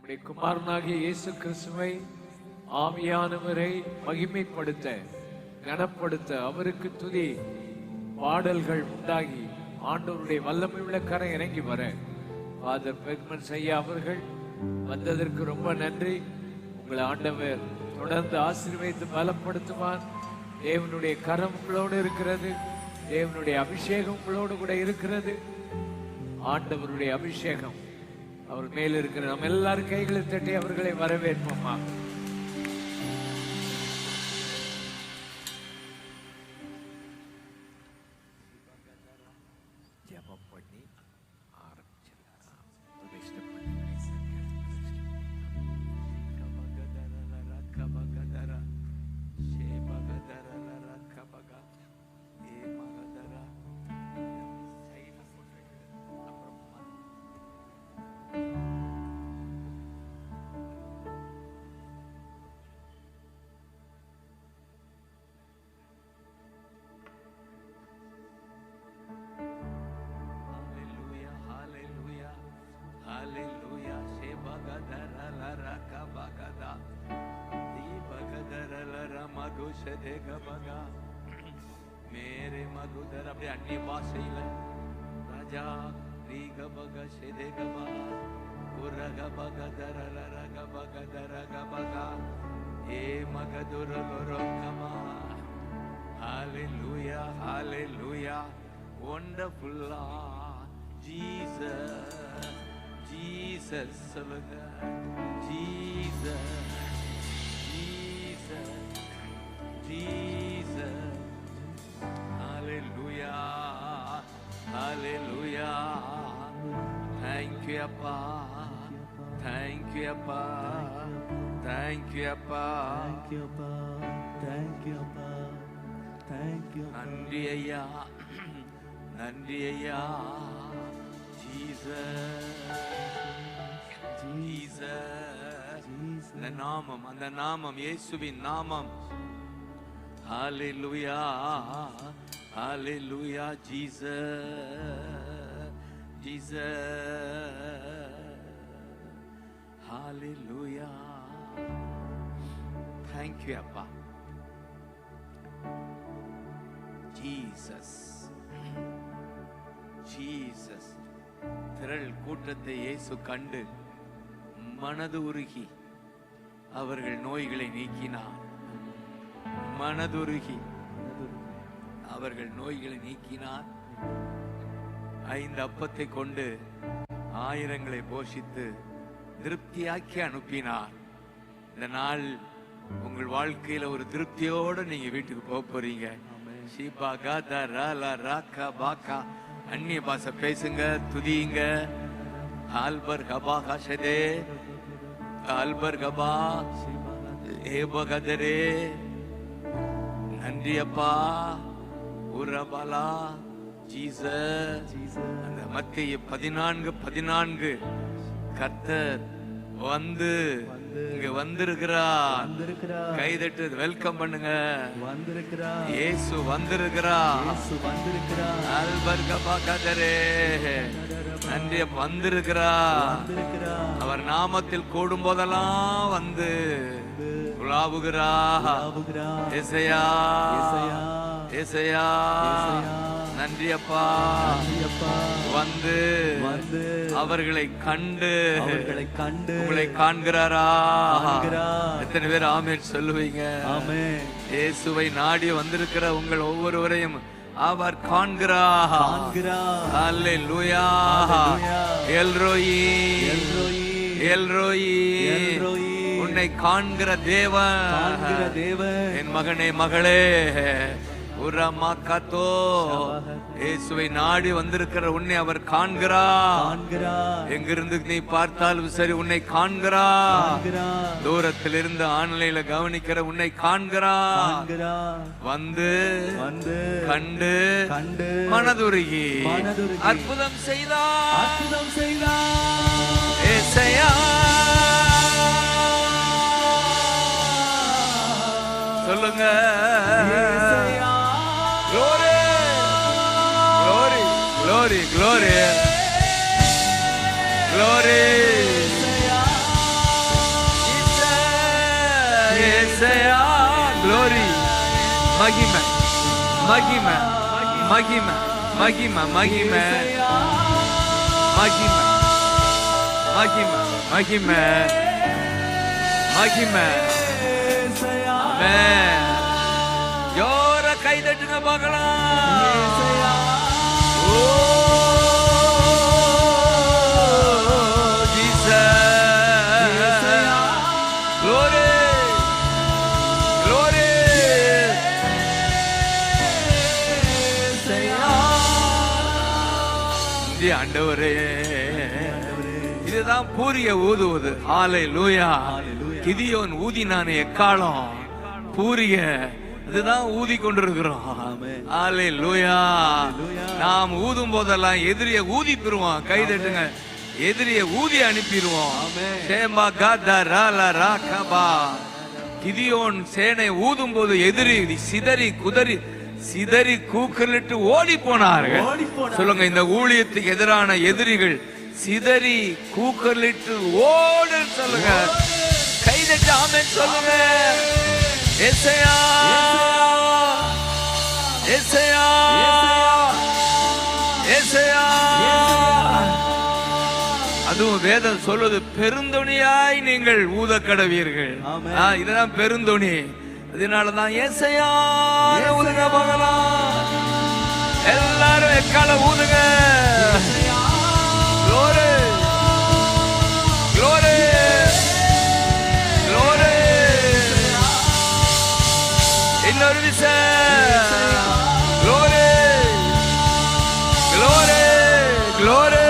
நம்முடைய குமாரனாகிய இயேசு கிறிஸ்துவை ஆவியானவரை மகிமைப்படுத்த கனப்படுத்த அவருக்கு துதி பாடல்கள் உண்டாகி ஆண்டவருடைய வல்லமை உள்ள கரை இறங்கி வர ஃபாதர் பெர்க்மன் ஐயா அவர்கள் வந்ததற்கு ரொம்ப நன்றி. உங்களை ஆண்டவர் தொடர்ந்து ஆசீர்வதித்து பலப்படுத்துவார். தேவனுடைய கரம் உங்களோடு இருக்கிறது. தேவனுடைய அபிஷேகம் உங்களோடு கூட இருக்கிறது. ஆண்டவருடைய அபிஷேகம் அவர் மேல் இருக்கிற நம்ம எல்லாரும் கைகளை தட்டி அவர்களை வரவேற்போமா. ஜெபம் பண்ணி ஆரம்பிச்சிடலாம். मेरे मधुधर अपने अन्य भाषा राजा रीग बग शेदे गबा गुरग बग दर लरग बग दरग बगा ए मगदुर लोरकमा hallelujah hallelujah wonderful Jesus Jesus சொல்லுங்க Jesus Jesus Jesus, hallelujah, hallelujah. Thank you, Appa. Thank you, Appa. Thank you, Appa. Thank you, Appa. Thank you, Appa. Thank you. நன்றி ஐயா, நன்றி ஐயா. Jesus, Jesus. அந்த நாமம், அந்த நாமம், இயேசுவின் நாமம். Hallelujah, hallelujah, Jesus, Jesus, hallelujah. Thank you, Appa. Jesus, Jesus. திரள் கூட்டத்தை இயேசு கண்டு மனது உருகி அவர்கள் நோய்களை நீக்கினார். மனதுருகி அவர்கள் நோய்களை நீக்கினார். 5 அப்பத்தை கொண்டு ஆயிரங்களை போஷித்து திருப்தியாக்கி அனுப்பினார். இந்த நாள் உங்கள் வாழ்க்கையில ஒரு திருப்தியோட நீங்க வீட்டுக்கு போக போறீங்க. அந்நிய பாஷை பேசுங்க, துதியுங்க. ஆல்பர் கபா காஷதே ஆல்பர் கபா ஏபகதரே. நன்றி அப்பா. உரபலா ஜீசஸ். அந்த மத்திய 14 கர்த்தர் வந்து இங்க வந்திருக்கிறார். கைதட்டு வெல்கம் பண்ணுங்க. வந்திருக்கிறார் இயேசு வந்திருக்கிறார். ஆல்பர் கபா கதரே. நன்றி வந்திருக்கிறார். அவர் நாமத்தில் கூடும் போதெல்லாம் வந்து நன்றி அப்பா. வந்து அவர்களை கண்டு உங்களை காண்கிறாரா? எத்தனை பேர் ஆமென் சொல்லுவீங்க? இயேசுவை நாடி வந்திருக்கிற உங்கள் ஒவ்வொருவரையும் அவர் காண்கிறார். அல்லேலூயா. எல்ரோயி எல்ரோயி உன்னை காண்கிற தேவன். என் மகனே மகளே உரமாக்கத்தோ இயேசுவை நாடி வந்திருக்கிற உன்னை அவர் காண்கிறார். எங்கிருந்து நீ பார்த்தாலும் சரி உன்னை காண்கிறார். தூரத்தில் இருந்து ஆன்லைன்ல கவனிக்கிற உன்னை காண்கிறார். வந்து கண்டு மனதுருகி அற்புதம் செய்தார். ஏசையா சொல்லுங்க. Glory, glory, glory, glory, glory. மகிமை மகிமை மகிமை மகிமை மகிமை மகிமை மகிமை மகிமை மகிமை. ஆமென். ஜோர கை தட்டுங்க பார்க்கலாம். ஓ ஜீசஸ், glory glory. ஆண்டவரே, இதுதான் பூரிய ஊதுவது. ஹalleluya. கிதியோன் ஊதினானே எக்காலம், பூரிய அதுதான் ஊதி கொண்டிருக்கிறோம். ஹalleluya. நாம் ஊதும் போதெல்லாம் எதிரிய ஊதி பெறுவோம். கை தட்டுங்க. எதிரிய ஊதி அனுப்பிடுவோம். சேம்பா கதரல ராகபா. கிதியோன் சேனை ஊதும் போது எதிரி சிதறி குதறி சிதறி கூக்குரலிட்டு ஓடி போனார்கள். சொல்லுங்க, இந்த ஊழியத்துக்கு எதிரான எதிரிகள் சிதறி கூக்குரலிட்டு ஓடு சொல்லுங்க. கைதட்டு ஆமென் சொல்லுங்க. ஏசாயா ஏசாயா ஏசாயா. அதுவும் வேதம் சொல்லுது, பெருந்தொனியாய் நீங்கள் ஊத கடவீர்கள். இதுதான் பெருந்தொனி. அதனாலதான் ஏசாயா ஊதுங்க பார்க்கலாம். எல்லாரும் எக்கால ஊதுங்க. glory glory glory. இன்னொரு விசை glory glory glory.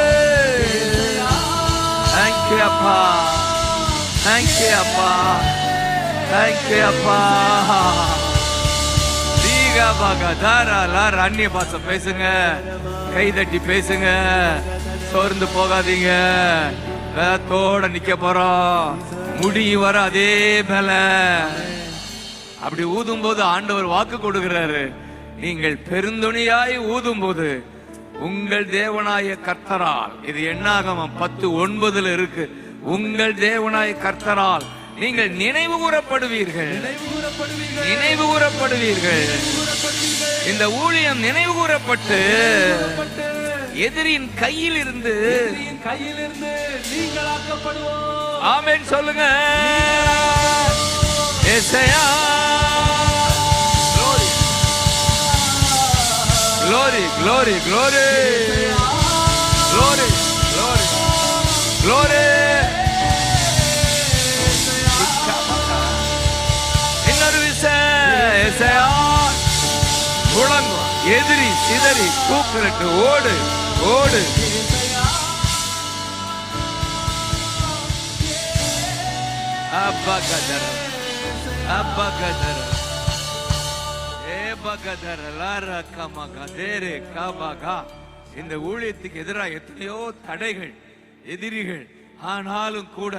thank you அப்பா, thank you அப்பா, thank you அப்பா. தீகா பாகா தாரா லார். அந்நிய பாச பேசுங்க, கை தட்டி பேசுங்க, சோர்ந்து போகாதீங்க. வேதத்தோட நிக்க போறோம். முடி வர அதே மேல. அப்படி ஊதும் போது ஆண்டவர் வாக்கு கொடுக்கிறாரு, நீங்கள் பெருந்தொனியாய் ஊதும் போது உங்கள் தேவனாய கர்த்தரால், இது என்னாகமம் 10:9 இருக்கு, உங்கள் தேவனாய கர்த்தரால் நீங்கள் நினைவு கூறப்படுவீர்கள். நினைவு கூறப்படுவீர்கள். இந்த ஊழியம் நினைவு கூறப்பட்டு எதிரியின் கையில் இருந்து நீங்களாக்கப்படுவோம். ஆமென் சொல்லுங்க. ஏசாயா glory glory glory glory glory glory. இன்னொரு விசேஷயா முழங்கும். எதிரி சிதறி கூப்பிட்டு ஓடு ஓடு. அபகதர அபகதர ஏபகதர லாரா கமகதேரே கபகா. இந்த ஊழியத்துக்கு எதிராக எத்தனையோ தடைகள், எதிரிகள். ஆனாலும் கூட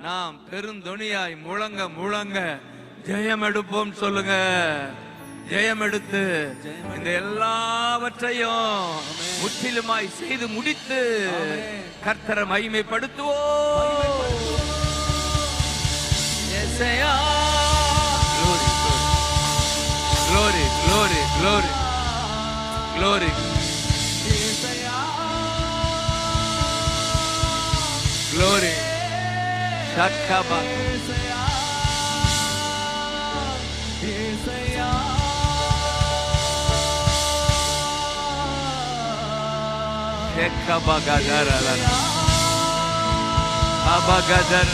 நாம் பெருந்தொனியாய் முழங்க முழங்க ஜெயம் எடுப்போம் சொல்லுங்க. ஜெயம் எடுத்து இந்த எல்லாவற்றையும் முற்றிலுமாய் செய்து முடித்து கர்த்தரை மகிமைப்படுத்துவோம். ஏசாயா glory glory glory glory glory. Shakaba Shakabagadara Abagadar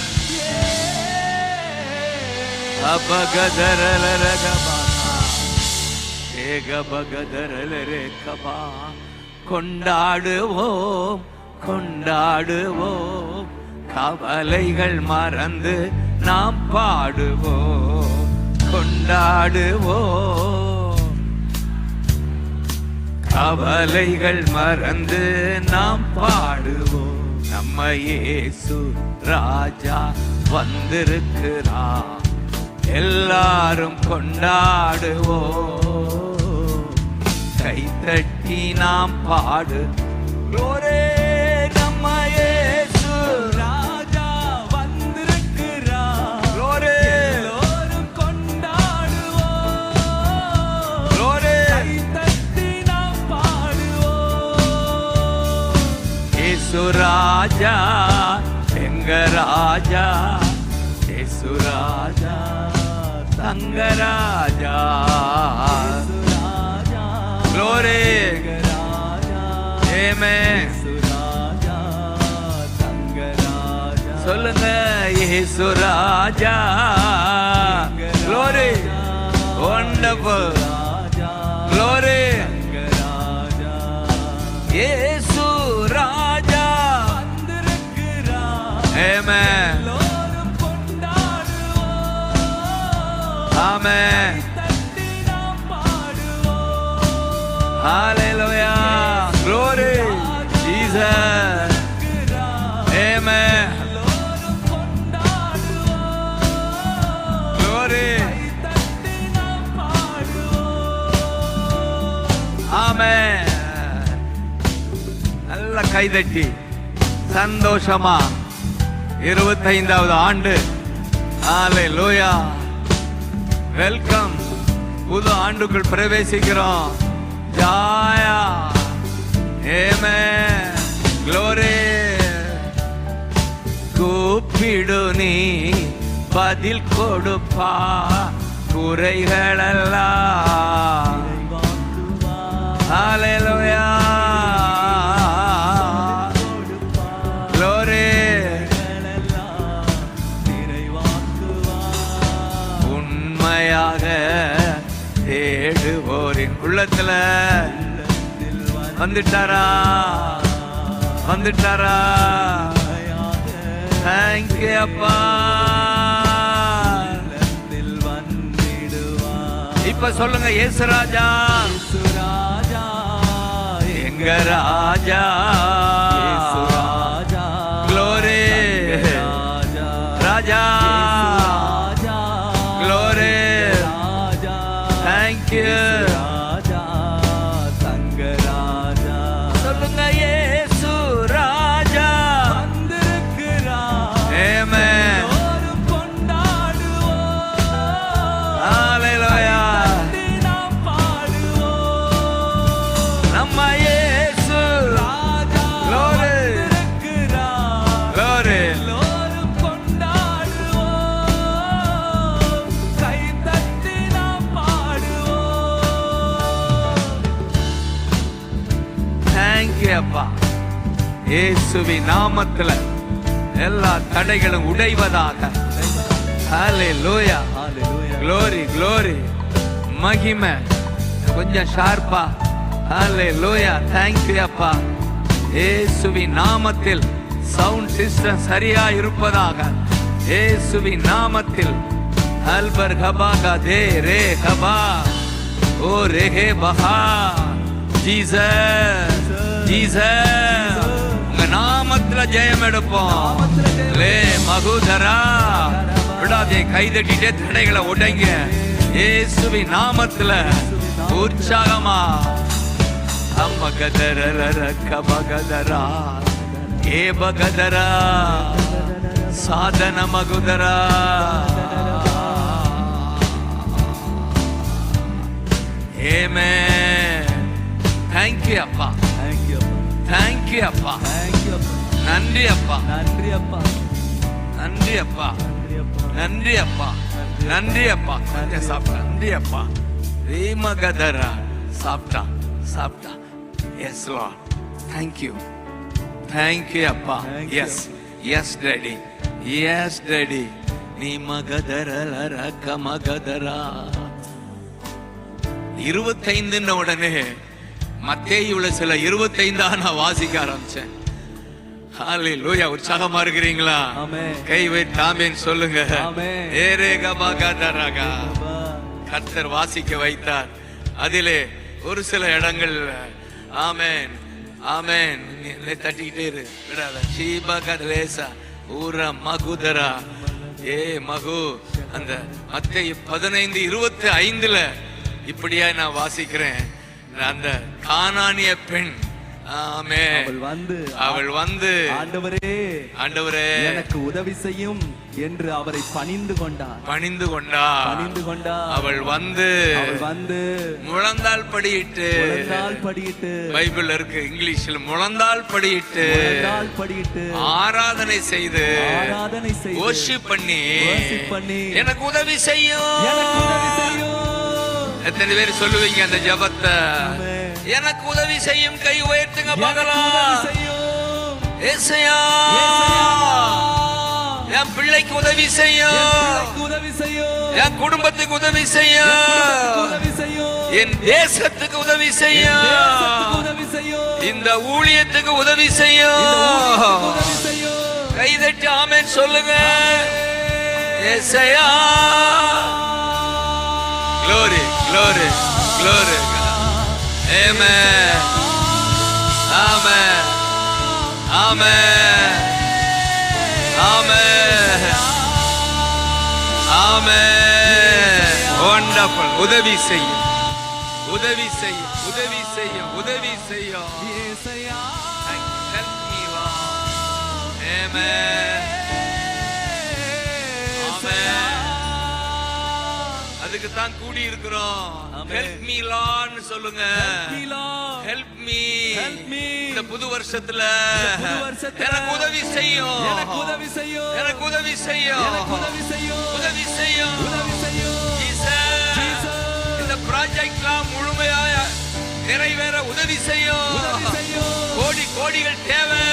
Abagadara Lagaba Egabagadara Lekaba. கொண்டாடுவோம் கொண்டாடுவோம், கவலைகள் மறந்து நாம் பாடுவோம். கொண்டாடுவோம், கவலைகள் மறந்து நாம் பாடுவோம். நம்ம இயேசு ராஜா வந்திருக்கிறார், எல்லாரும் கொண்டாடுவோம். கைத்தட்டி நாம் பாடு. glory. நம்ம இயேசு ராஜா வந்திருக்கிறார், glory. எல்லோரும் கொண்டாடுவோம். ராஜா எங்க ராஜா இயேசு ராஜா தங்க ராஜா glory amen சொல்லுங்க இயேசு ராஜா glory wonderful glory இயேசு ராஜா amen amen hallelujah glory Jesus amen glory amen நல்ல கைதட்டி சந்தோஷமா 25வது ஆண்டு ஹalleluya வெல்கம் புது ஆண்டுக்குள் பிரவேசிக்கிறோம் ஜாயா ஆமென் glory கூப்பிடு நீ பதில் கொடுப்பா குறைகளெல்லாம் ஹalleluya glory உண்மையாக தேடுவோரின் உள்ளத்துல வந்துட்டாரா வந்துட்டாரா தேங்க்யூ அப்பா இப்ப சொல்லுங்க இயேசு ராஜா எங்க ராஜா glory Raja glory thank you சொல்லுங்க இயேசு ராஜா ஆமென் ஹalleluya நம்ம இயேசு ராஜா glory glory thank you அப்பா இயேசுவின் நாமத்துல எல்லா தடைகளும் உடைவதாக ஹalleluya glory glory மகிமை கொஞ்சம் ஷார்ப்பா ஹalleluya thank you அப்பா இயேசுவின் நாமத்தில் சவுண்ட் சிஸ்டம் சரியா இருப்பதாக இயேசுவின் நாமத்தில் அல்பர் கபாகா தே ரே கபா ஓ ரே பஹா ஜீசஸ் ஜீசஸ் உங்க நாமத்துல ஜெயம் எடுப்போம் லே மகுதரா விடாதே கைதட்டிட்டே தடைகளை உடைங்க இயேசுவின் நாமத்துல உற்சாகமா அம்மகதரர கபகதரா ஏபகதரா சாதன மகுதரா ஆமென் thank you அப்பா thank you அப்பா நன்றி அப்பா நன்றி அப்பா நன்றி அப்பா நன்றி அப்பா நன்றி அப்பா கொஞ்சம் சாப்பிட்டா நன்றி அப்பா ரீமகதரா சாப்பிட்டா சாப்பிட்டா எஸ் லார்ட் thank you அப்பா yes yes daddy yes daddy நீ மகதரல கமகதரா 25 உடனே மத்தேயுல சில 25 நான் வாசிக்க ஆரம்பிச்சேன் ஹalleluya உற்சாகமா இருக்கிறீங்களா கை வைத்து ஆமென் சொல்லுங்க ஏரேக மகதரகா கர்த்தர் வாசிக்க வைத்தார் அதிலே ஒரு சில இடங்கள் ஆமென் ஆமென் தட்டிக்கிட்டே இரு விடாத ஷீபகலேசா ஊர மகுதரா ஏ மகு அந்த மத்தேயு 15:25 இப்படியா நான் வாசிக்கிறேன் அந்த கானானிய பெண் ஆமென். அவள் வந்து ஆண்டவரே ஆண்டவரே எனக்கு உதவி செய்யும் என்று அவரை பணிந்து கொண்டார். அவள் வந்து முழந்தாள் படியிட்டு பைபிள் இருக்கு, இங்கிலீஷ்ல முழந்தாள் படியிட்டு ஆராதனை செய்து வொர்ஷிப் பண்ணி எனக்கு உதவி செய்யும். எத்தனை பேர் சொல்லுவீங்க அந்த ஜெபத்தை? எனக்கு உதவி செய்யும். கை உயர்த்துங்க பார்க்கலாம். ஏசையா என் பிள்ளைக்கு உதவி செய்யும், என் குடும்பத்துக்கு உதவி செய்யும், என் தேசத்துக்கு உதவி செய்யும், இந்த ஊழியத்துக்கு உதவி செய்யும். கைதட்டி ஆமென் சொல்லுங்க. ஏசையா glory glory glory. Amen. Amen. Amen. Amen. Amen. Wonderful. உதவி செய்யும், உதவி செய்யும், உதவி செய்யும், உதவி செய்யும். Help me, Lord. Amen. Amen. அதுக்கு தான் கூடி இருக்கிறோம். Help me Lord சொல்லுங்க. Help me. இந்த புது வருஷத்துல எனக்கு உதவி செய்யும், எனக்கு உதவி செய்யும், எனக்கு உதவி செய்யும், உதவி செய்யும். இந்த ப்ராஜெக்ட்லாம் முழுமையாக நிறைவேற உதவி செய்யும். கோடி கோடிகள் தேவை,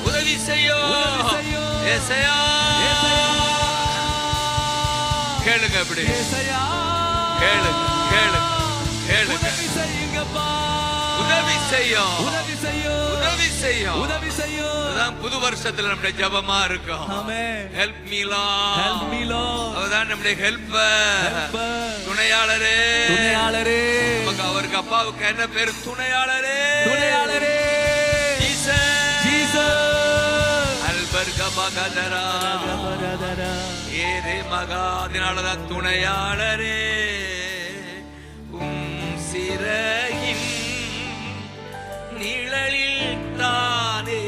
உதவி செய்யும். ஏசையா கேளுங்க, அப்படி கேளுங்க, கேளுங்க, கேளுங்க. உதவி செய்யும், உதவி செய்யும், உதவி செய்யும். அதுதான் புது வருஷத்துல நம்முடைய ஜெபமா இருக்கும். Help me Lord, help me Lord. அதுதான் நம்முடைய ஹெல்ப்பர், துணையாளரே, துணையாளரே. நமக்கு அவருக்கு அப்பாவுக்கு என்ன பேரு? துணையாளரே, துணையாளரே. Jesus, Jesus. அல்பர்க மகதரா ஏரே மகா. அதனாலதான் துணையாளரே. சிறையின் நிழலில் தானே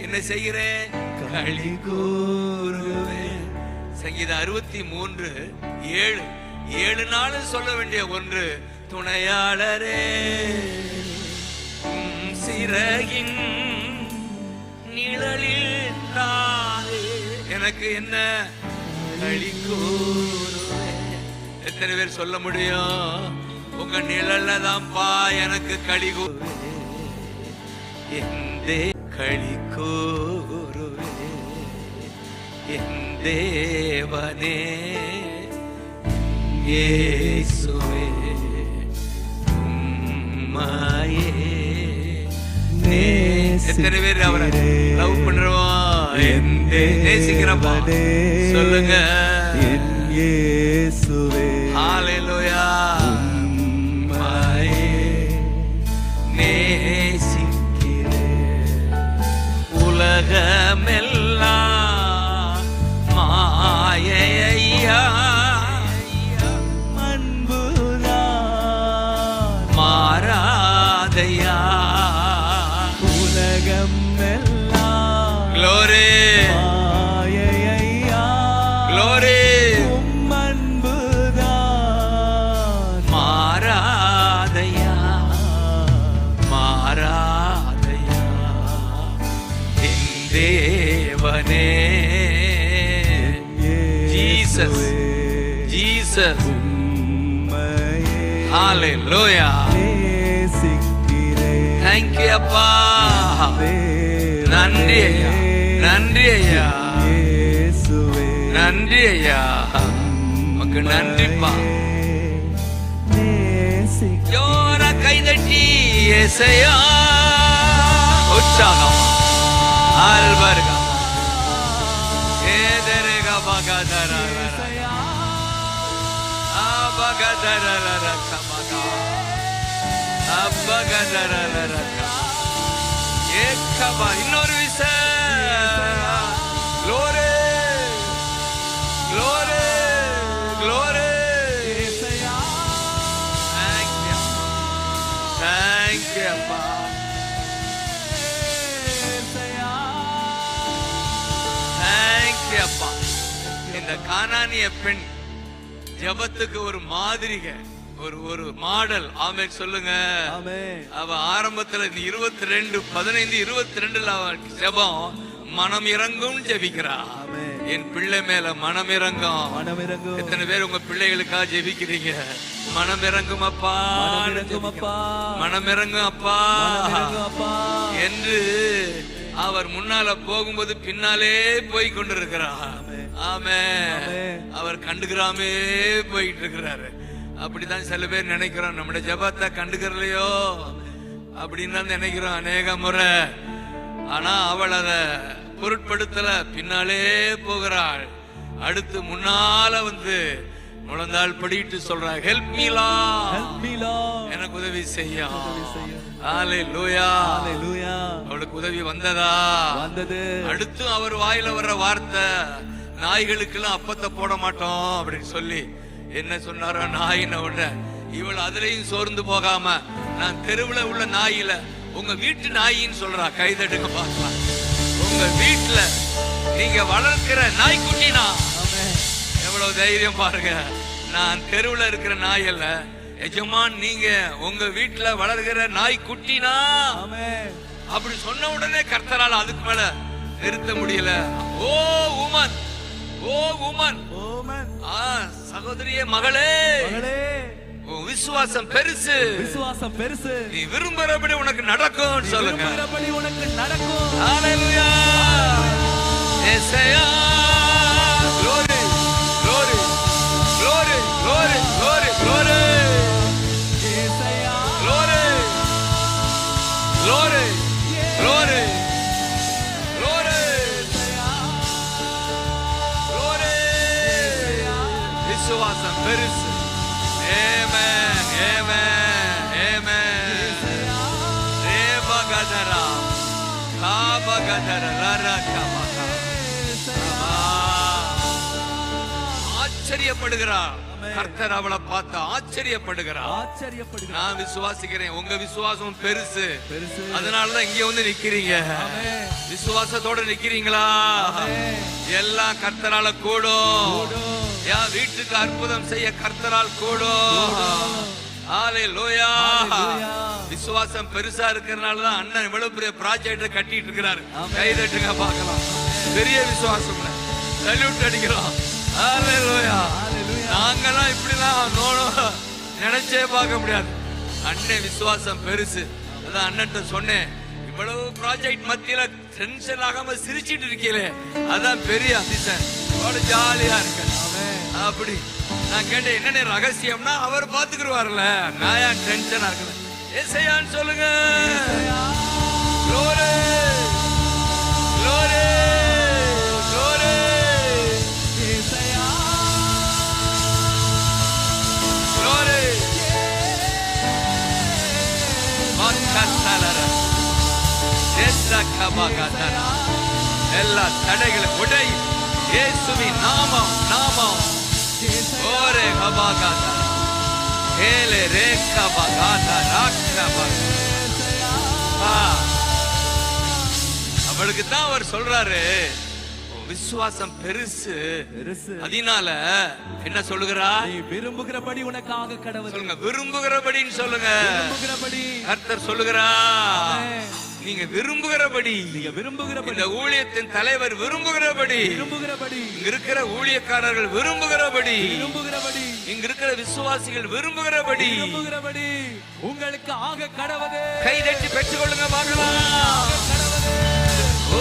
என்ன செய்கிறேன்? களி கூறுவேன். சங்கீதம் 63:7. 7 நாள் சொல்ல வேண்டிய ஒன்று. துணையாளரே சிறையின் நிழலில் தானே எனக்கு என்ன? களி கூறுவேன். எத்தனை பேர் சொல்ல முடியும்? உங்க நிழல்ல தான்ப்பா எனக்கு களி கூறுவே, களி கூறுவே. என் தேவனே இயேசுவே உம்மையே எத்தனை பேர் அவரை லவ் பண்றோம்? நேசிக்கிறப்பா சொல்லுங்க. என் இயேசுவே ஹalleluya. உலகமெல்லாம் மாயையா, அன்புதான் மாறாதையா. உலகமெல்லாம் glory மாயையா, glory. அன்புதான் மாறாதையா, மாறாதையா. தேவனே Jesus, Jesus. Hallelujah. thank you அப்பா. நன்றி ஐயா, நன்றி ஐயா, நன்றி ஐயா. உமக்கு நன்றிப்பா. ஜோர கைதட்டி ஏசையா உற்சாகம். ஆல்பர்கா ஏதரேகா பகதரா அபகதரா ரக்கமகா அபகதரா ரக்கா ஏக்கபா. இன்னொரு விசை. glory glory glory. thank you, thank you அப்பா. அப்பா. இந்த கானானிய பெண் ஜெபத்துக்கு ஒரு மாதிரிக, ஒரு மாடல். ஆமென் சொல்லுங்க. அவ ஆரம்பத்துல 22:15-22 அவ ஜெபம் மனம் இறங்கும் ஜெபிக்கிறா. என் பிள்ளை மேல மனம் இறங்கும். எத்தனை பேர் உங்க பிள்ளைகளுக்காக ஜெபிக்கிறீங்க? மனம் இறங்கும் அப்பா, மனம் இறங்கும் அப்பா என்று அவர் முன்னால போகும்போது பின்னாலே போய் கொண்டிருக்கிறார். ஆமென். அவர் கண்டுக்கிறாமே போயிட்டு இருக்கிறாரு. அப்படிதான் சில பேர் நினைக்கிறோம், நம்முடைய ஜெபத்தை கண்டுக்கிறலையோ அப்படின்னு தான் நினைக்கிறோம் அநேக முறை. ஆனா அவள் அத பொருட்படுத்தல, பின்னாலே போகிறாள். அடுத்து முன்னால வந்து முழந்தாள் படிட்டு சொல்றா, ஹெல்ப் மீ லார்ட், எனக்கு உதவி செய்ய. ஹalleluya, ஹalleluya. அவளுக்கு உதவி வந்ததா? வந்தது. அடுத்து அவர் வாயில வர்ற வார்த்தை, நாய்களுக்கெல்லாம் அப்பத்தை போட மாட்டோம் அப்படின்னு சொல்லி என்ன சொன்னாரோ நாயின உடனே இவள் அதுலயும் சோர்ந்து போகாம, நான் தெருவுல உள்ள நாயில உங்க வீட்டு நாயின்னு சொல்றா. கைதட்டுங்க பார்க்கலாம். உங்க வீட்டுல நீங்க வளர்க்கிற நாய்க்குட்டினா எவ்வளவு தைரியம் பாருங்க. நான் தெருவுல இருக்கிற நாய் அல்ல எஜமான், நீங்க உங்க வீட்டுல வளர்கிற நாய்க்குட்டினா அப்படி சொன்ன உடனே கர்த்தரால் அதுக்கு மேல நிறுத்த முடியல. ஓ உமன், ஓ உமன், சகோதரியே, மகளே, விசுவாசம் பெருசு, விசுவாசம் பெருசு. நீ விரும்புறபடி உனக்கு நடக்கும் சொல்லுங்க. விரும்புறபடி உனக்கு நடக்கும். ஹalleluya. ஏசாயா, glory, glory, glory, glory, glory, glory. ஏசாயா, glory, glory, glory, glory, glory. விசுவாசம் பெருசு. Amen, amen, amen. Reba gadara, kaba gadara, lara kama. ஆச்சரியப்படுகிறார் கர்த்தர். அவளை பார்த்து ஆச்சரியப்படுகிறார். நான் விசுவாசிக்கிறேன், உங்க விசுவாசம் பெருசு. அதனாலதான் இங்க வந்து நிக்கிறீங்க. விசுவாசத்தோட நிக்கிறீங்களா? எல்லாம் கர்த்தரால கூடும். என் வீட்டுக்கு அற்புதம் செய்ய கர்த்தரால் கூடும். ஹalleluya. விசுவாசம் பெருசா இருக்கிறதுனால தான் அண்ணன் இவ்வளவு பெரிய ப்ராஜெக்ட் கட்டிட்டு இருக்கிறாரு. கைதட்டுங்க பார்க்கலாம். பெரிய விசுவாசம். சல்யூட் அடிக்கிறோம். ஹalleluya. நாங்கெல்லாம் இப்படிலாம் நினைச்சே பார்க்க முடியாது. அண்ணன் விசுவாசம் பெருசு. அதான் அண்ணன்ட்ட சொன்னேன், இவ்வளவு ப்ராஜெக்ட் மத்தியில டென்ஷன் ஆகாம சிரிச்சிட்டு இருக்கீங்களே, அதான் பெரிய அதிசயம். ஜாலியா இருக்க. அப்படி நான் கேட்டேன், என்னென்ன ரகசியம்னா அவர் பாத்துக்குருவார்ல, நான் ஏன் டென்ஷனா இருக்கேன். ஏசாயான்னு சொல்லுங்க. glory, glory, glory. ஏசாயா, glory. மக்கத்தலர எஸ்லகபகதர எல்லா தடைகளை உடை. இயேசுவின் நாமம், நாமம். ஓரே கபகதர ஏலே ரேகபகதர ராக்கபக. அவளுக்கு தான் அவர் சொல்றாரு, விசுவாசம் பெருசு. அதனால என்ன சொல்லுகிறா? நீ விரும்புகிறபடி உனக்காக கடவுள் சொல்லுங்க. விரும்புகிறபடின்னு சொல்லுங்க. கர்த்தர் சொல்லுகிறா, நீங்க விரும்புகிறபடி, நீங்க விரும்புகிறபடி, இந்த ஊழியத்தின் தலைவர் விரும்புகிறபடி, விரும்புகிறபடி, இங்க இருக்கிற ஊழியக்காரர்கள் விரும்புகிறபடி, விரும்புகிறபடி, இங்க இருக்கிற விசுவாசிகள் விரும்புகிறபடி, விரும்புகிறபடி உங்களுக்கு ஆக கடவுளே. கை தட்டி பெற்றுக் கொள்ளுங்க பார்க்கலாம். ஓ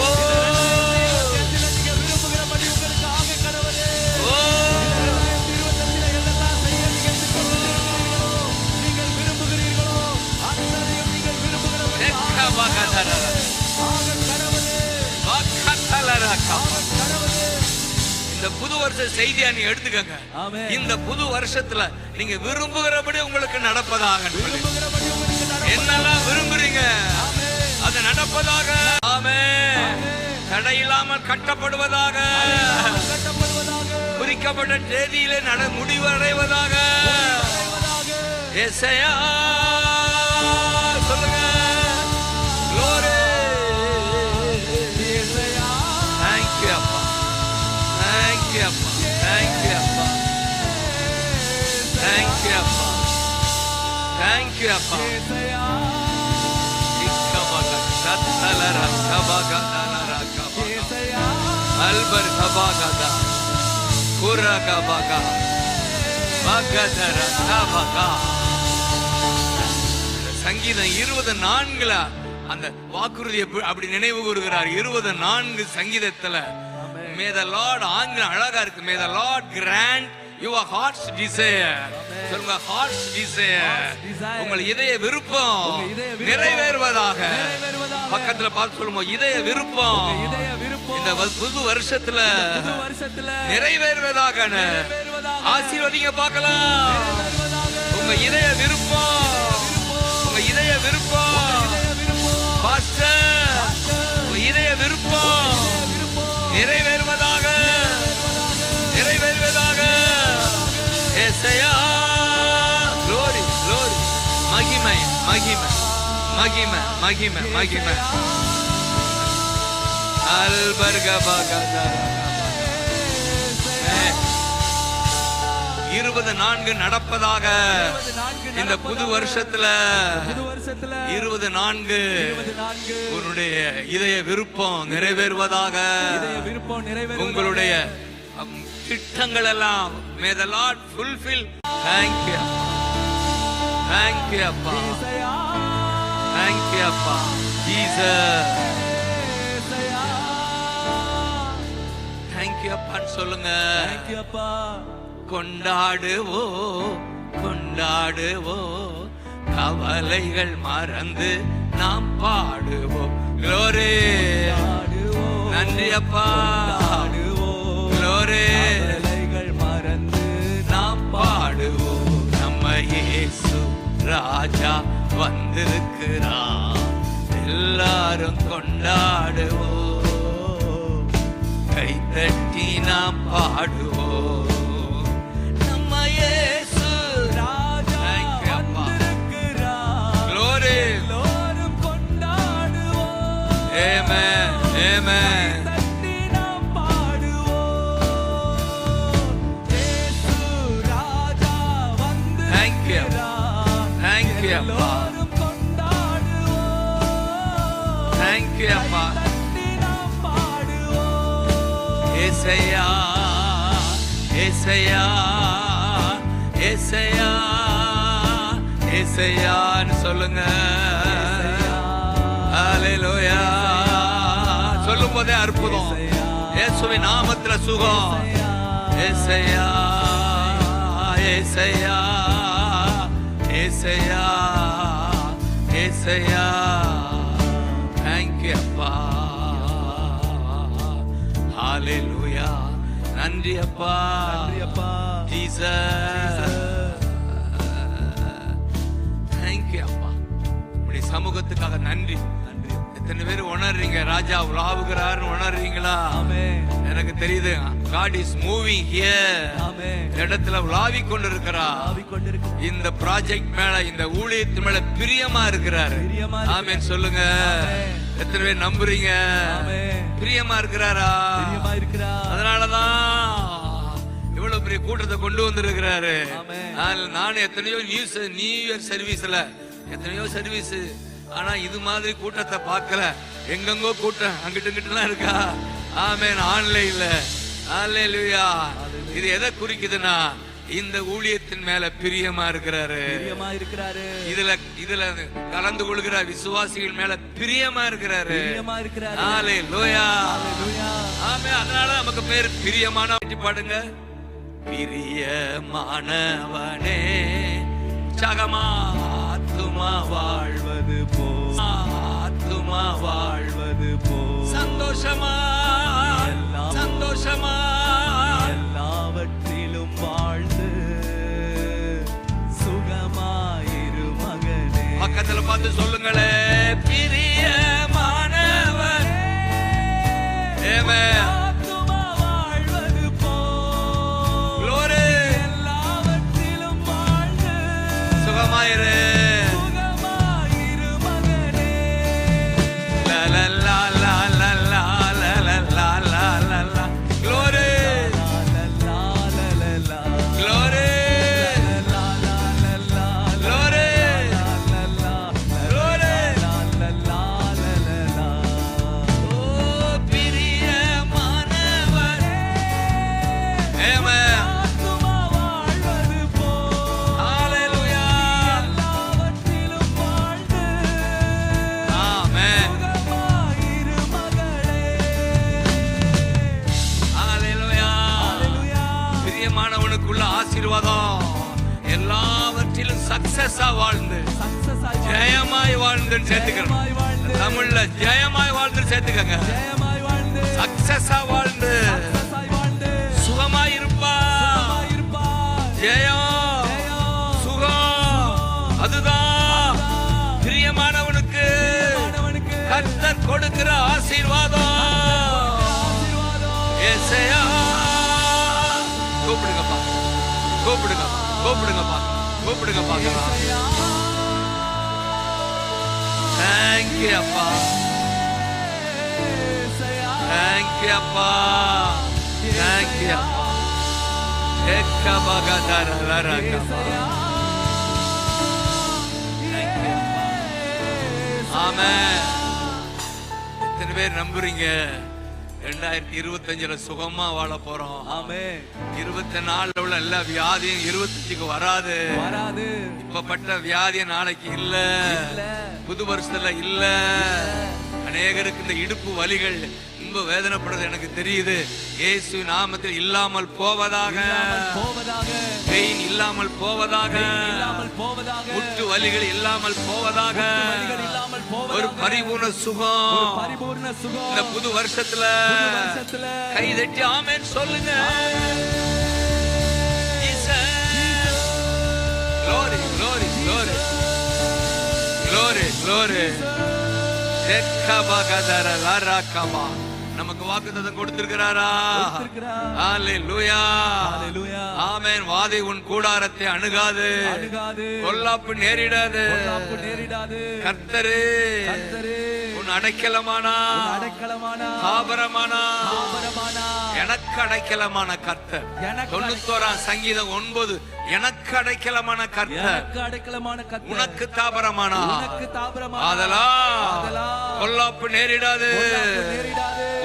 இந்த புது வருஷ செய்தியா நீ எடுத்துக்கங்க. இந்த புது வருஷத்துல நீங்க விரும்புகிறபடி உங்களுக்கு நடப்பதாக. என்னெல்லாம் விரும்புறீங்க அது நடப்பதாக. ஆமென். தடையில்லாமல் கட்டப்படுவதாக. குறிக்கப்பட்ட தேதியிலே முடிவடைவதாக. ஏசாயா சொல்லுங்க. glory. Thank you அப்பா. தேங்க்யூ அப்பா, தேங்க்யூ அப்பா, தேங்க்யூ அப்பா, தேங்க்யூ அப்பா. அல்பர் கபாகதா குரகபகா மகதர கபகா. சங்கீதம் 24 அந்த வாக்குறுதியை அப்படி நினைவு கூறுகிறார். 24 சங்கீதத்துல May the Lord, ஆங்கிலம் அழகா இருக்கு. May the Lord grant your heart's desire. சொல்லுங்க, heart's desire. உங்கள் இதய விருப்பம் நிறைவேறுவதாக. பக்கத்துல பார்த்து சொல்லுங்க, இதய விருப்பம் இந்த புது வருஷத்துல நிறைவேறுவதாக. ஆசீர்வதிங்க பார்க்கலாம். உங்க இதய விருப்பம், உங்க இதய விருப்பம் பாஸ்டர், உங்க இதய விருப்பம் நிறைவேறுவதாக, நிறைவேறுவதாக. ஏசையா, glory, glory, மகிமை, மகிமை, மகிமை, மகிமை, மகிமை. அல்பர்கபகதா 24 நடப்பதாக. இந்த புது வருஷத்துல 24 உன்னுடைய இதய விருப்பம் நிறைவேறுவதாக. உங்களுடைய திட்டங்கள் எல்லாம் may the Lord fulfill. Thank you, thank you அப்பா, thank you அப்பா. Jesus, thank you அப்பா சொல்லுங்க. Thank you அப்பா. கொண்டாடுவோ, கொண்டாடுவோ, கவலைகள் மறந்து நாம் பாடுவோம். Glory, நன்றி அப்பா. Glory, கவலைகள் மறந்து நாம் பாடுவோம். நம்ம இயேசு ராஜா வந்திருக்கிறார், எல்லாரும் கொண்டாடுவோம், கைத்தட்டி நாம் பாடுவோம். Amen, amen. Thank you, thank you அப்பா, thank you அப்பா. ஏசையா, ஏசையா, ஏசையா, ஏசையான்னு சொல்லுங்க. ஹல்லேலூயா. சொல்லும் போதே அற்புதம். இயேசுவின் நாமத்துல சுகம். ஏசையா, ஏசையா, ஏசையா, ஏசையா. தேங்க்யூ அப்பா. ஹல்லேலூயா. நன்றி அப்பா, ஜீசஸ். தேங்க்யூ அப்பா. உங்களுடைய சமூகத்துக்காக நன்றி. எத்தனை பேர் உணர்றீங்க ராஜா உலாவுகிறார் உணர்றீங்களா? எனக்கு தெரியுது. God is moving here. இடத்துல உலாவி கொண்டிருக்கிறார். இந்த ப்ராஜெக்ட் மேல, இந்த ஊழியத்து மேல பிரியமா இருக்கிறாரு. ஆமென் சொல்லுங்க. எத்தனை பேர் நம்புறீங்க? பிரியமா இருக்கிறாரா? அதனாலதான் இவ்வளவு பெரிய கூட்டத்தை கொண்டு வந்திருக்கிறாரு. நானும் எத்தனையோ நியூ இயர் சர்வீஸ்ல எத்தனையோ சர்வீஸ், ஆனா இது மாதிரி கூட்டத்தை பார்க்கல. எங்கெங்கோ கூட்டம் அங்கிட்டு இங்கிட்டுலாம் இருக்கா. ஆமென். ஆன்லைன்ல. ஹல்லேலூயா. இது எதை குறிக்குதுன்னா, இந்த ஊழியத்தின் மேல பிரியமா இருக்கிறாரு. இதுல கலந்து கொள்கிற விசுவாசிகள் மேல பிரியமா இருக்கிறாரு. ஹல்லேலூயா. ஆமென். அதனால நமக்கு பேர் பிரியமான. பாடுங்க. பிரியமானவனே சகமா ஆத்துமா வாழ்வது போ, ஆத்துமா வாழ்வது போ, சந்தோஷமா சந்தோஷமா எல்லாவற்றிலும் வாழ்ந்து சுகமாயிரு மகனே. பக்கத்துல பார்த்து சொல்லுங்களே, பிரியமானவன். ஆமென். சுகமாயிரு மகனே. லா லா லா லா லா லா லா லா லா லா. Glory. பிரியமானவனுக்குள்ள ஆசீர்வாதம். எல்லாவற்றிலும் சக்சஸா வாழ்ந்து ஜெயமாய் வாழ்ந்து சேர்த்துக்கிறேன். தமிழ்ல ஜெயமாய் வாழ்ந்து சேர்த்துக்கங்க. சக்சஸா வாழ்ந்து சுகமாய் இருப்பா. ஜெயம் சுகம் அதுதான் பிரியமானவனுக்கு கர்த்தர் கொடுக்கிற ஆசீர்வாதம். ஏசையா கூப்பிடுங்கப்பா, கூப்பிடுங்க, கூப்பிடுங்கப்பா, கூப்பிடுங்க பார்க்கலாம். தேங்க்யூ அப்பா, தேங்க்யூ அப்பா, தேங்க்யூ அப்பா. ஆமென். எத்தனை பேர் நம்புறீங்க 2025 சுகமா வாழ போறோம்? ஆமென். 24 உள்ள எல்லா வியாதியும் 25க்கு வராது. இப்பப்பட்ட வியாதி நாளைக்கு இல்ல, புது வருஷத்துல இல்ல. அநேகருக்கு இந்த இடுப்பு வலிகள் ரொம்ப வேதனைப்படுறது எனக்கு தெரியுது. இயேசு நாமத்தில் இல்லாமல் போவதாக, பெயின் இல்லாமல் போவதாக, முட்டு வலிகள் இல்லாமல் போவதாக, ஒரு பரிபூர்ண சுகம் இந்த புது வருஷத்துல கைதட்டி ஆமென் சொல்லுங்க. Glory, glory, glory, glory, glory. நமக்கு வாக்குத்தத்தம் கொடுத்திருக்கிறாரா? ஹல்லேலூயா, ஆமென். வாதை உன் கூடாரத்தை அணுகாது, பொல்லாப்பு நேரிடாது. கர்த்தரே உன் அடைக்கலமானா, ஆபரமானா, எனக்கு அடைக்கலமான கர்த்தர். 91 சங்கீதம் 9 எனக்கு அடைக்கலமான கர்த்தர், உனக்கு தாபரமானா, அதெல்லாம் பொல்லாப்பு நேரிடாது,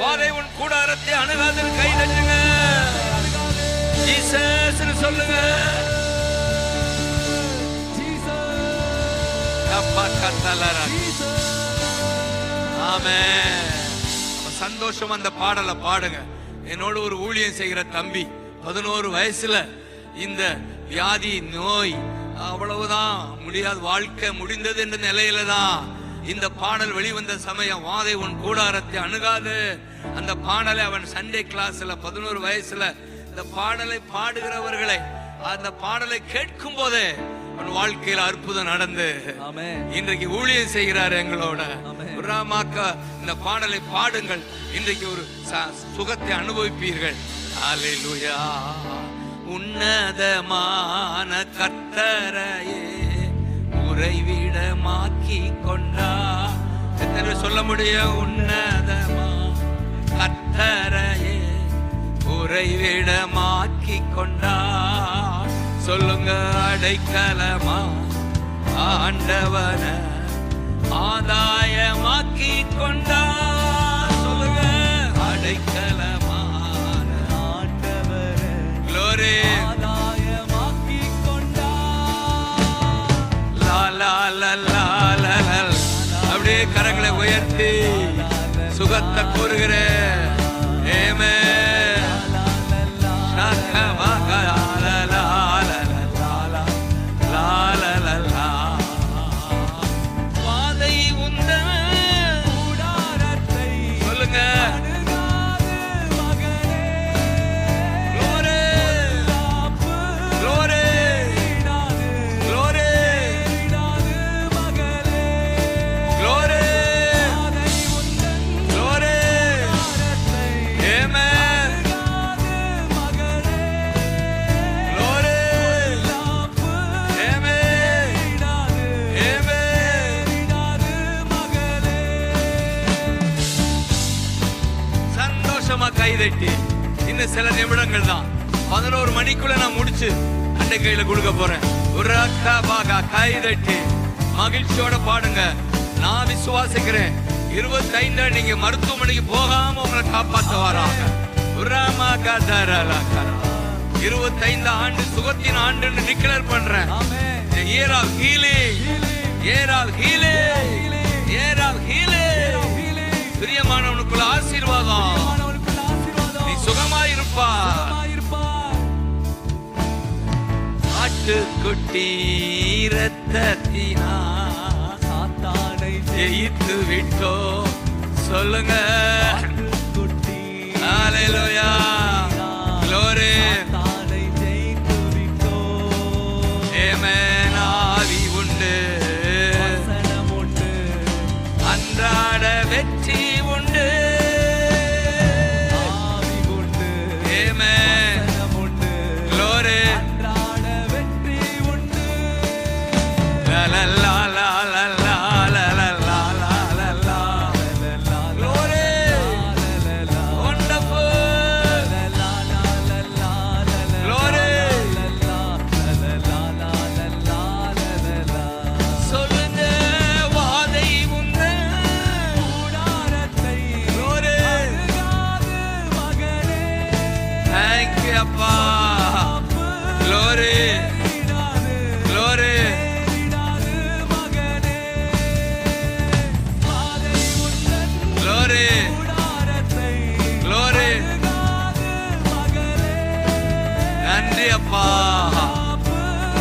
வாதை உன் கூடாரத்தை அணுகாது. கை தட்டுங்க, ஜீசஸ்னு சொல்லுங்க. ஆமென். சந்தோஷம் அந்த பாடலை பாடுங்க. என்னோட ஒரு ஊழியம் செய்கிற தம்பி 11 வயசுல இந்த வியாதி நோய் அவ்வளவுதான், முடியாது, வாழ்க்கை முடிந்தது என்ற நிலையில தான் இந்த பாடல் வெளிவந்த சமயம், வாதை உன் கூடாரத்தை அணுகாது. அந்த பாடலை அவன் சண்டே கிளாஸ்ல 11 வயசுல இந்த பாடலை பாடுகிறவர்களை, அந்த பாடலை கேட்கும் போதே அவன் வாழ்க்கையில அற்புதம் நடந்து இன்றைக்கு ஊழியம் செய்கிறார் எங்களோட. இந்த பாடலை பாடுங்கள், இன்றைக்கு ஒரு சுகத்தை அனுபவிப்பீர்கள். ஹல்லேலூயா. உன்னதமான கர்த்தரையே உறைவிடமாக்கி கொண்டா. எத்தனை சொல்ல முடியும்? உன்னதமா கர்த்தரையே உறைவிடமாக்கி கொண்டா. சொல்லுங்க. அடைக்கலமா ஆண்டவன ஆதாயமாக்கி கொண்டா. சொல்லுங்க. அடைக்கலமான ஆண்டவர க்ளோரி ஆதாயமாக்கி கொண்டா. லா லா லா லா லா. அப்படியே கரங்களை உயர்த்தி சுகத்தை கூறுகிற ஆமென். கைதட்டி இன்னும் சில நிமிடங்கள் தான், 11 மணிக்குள்ள நான் முடிச்சு அண்டை கையில கொடுக்க போறேன். ஒரு கைதட்டி மகிழ்ச்சியோட பாடுங்க. நான் விசுவாசிக்கிறேன் 25 நீங்க மருத்துவமனைக்கு போகாம உங்களை காப்பாற்ற வராங்க. 25 ஆண்டு சுகத்தின் ஆண்டு டிக்ளேர் பண்றேன். Year of healing, year of healing, year of healing. பிரியமானவனுக்குள்ள ஆசீர்வாதம். நீ சுகமாயிருப்பா. ஆட்டுக்குட்டி இரத்தத்தினா சாத்தானை ஜெயித்து விட்டோ. சொல்லுங்க ஆட்டுக்குட்டி ஹalleluya glory சாத்தானை ஜெயித்து விட்டோம். ஆமென். ஆவி உண்டு, வசனம் உண்டு, அன்றாட வெற்றி உண்டு. ஆவி உண்டு, ஆமென் வசனம் உண்டு, glory அன்றாட வெற்றி உண்டு. la la la la la la la la la la la glory wonderful glory. சொல்லுங்க வாதை உண்டு கூடாரத்தை glory. அணுகாது மகனே. thank you அப்பா glory தேடிடாது, glory தேடிடாது மகனே. பாதை உந்தன் glory கூடாரத்தை glory. அணுகாது மகனே. நன்றி அப்பா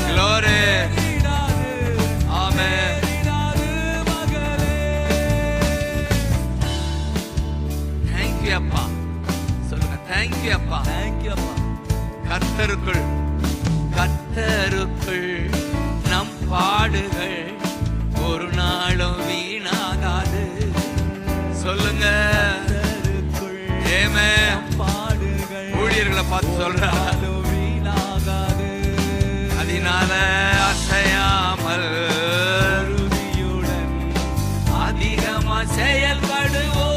glory. தேடிடாது, ஆமென். தேடிடாது மகனே. thank you அப்பா. சொல்லுங்க thank you அப்பா. Thank you, அப்பா. கர்த்தருக்குள் நம் பாடுகள் ஒரு நாளும் வீணாகாது. சொல்லுங்க கர்த்தருக்குள் ஆமென். பாடுகள் ஊழியர்களை பார்த்து சொல்றா, நாளும் வீணாகாது. அதனால அசையாமல் உறுதியுடன் அதிகமா செயல்படுவோம்.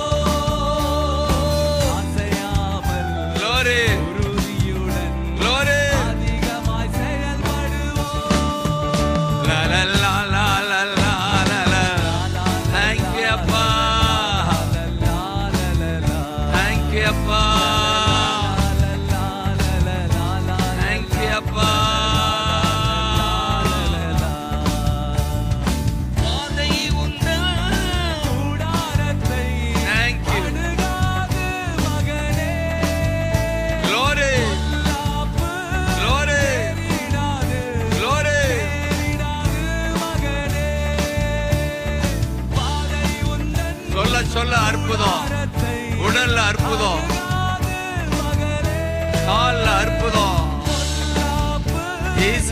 அசையாமல் glory உறுதியுடன் glory அதிகமாய் செயல்படுவோம். la la la la la la la la. thank you அப்பா லா, லா, லா, லா. thank you அப்பா லா, லா, லா, லா, லா, லா. thank you அப்பா. வாதை உண்டு கூடாரத்தை thank you அணுகாது மகனே. glory லாப்பு glory தேடிடாது, glory தேடிடாது மகனே. பாதை உந்தன் சொல்ல சொல்ல அற்புதம், கூடாரத்தை உடல்ல அற்புதம், அணுகாது மகனே. கால்ல அற்புதம். லாப்பு ஜீசஸ்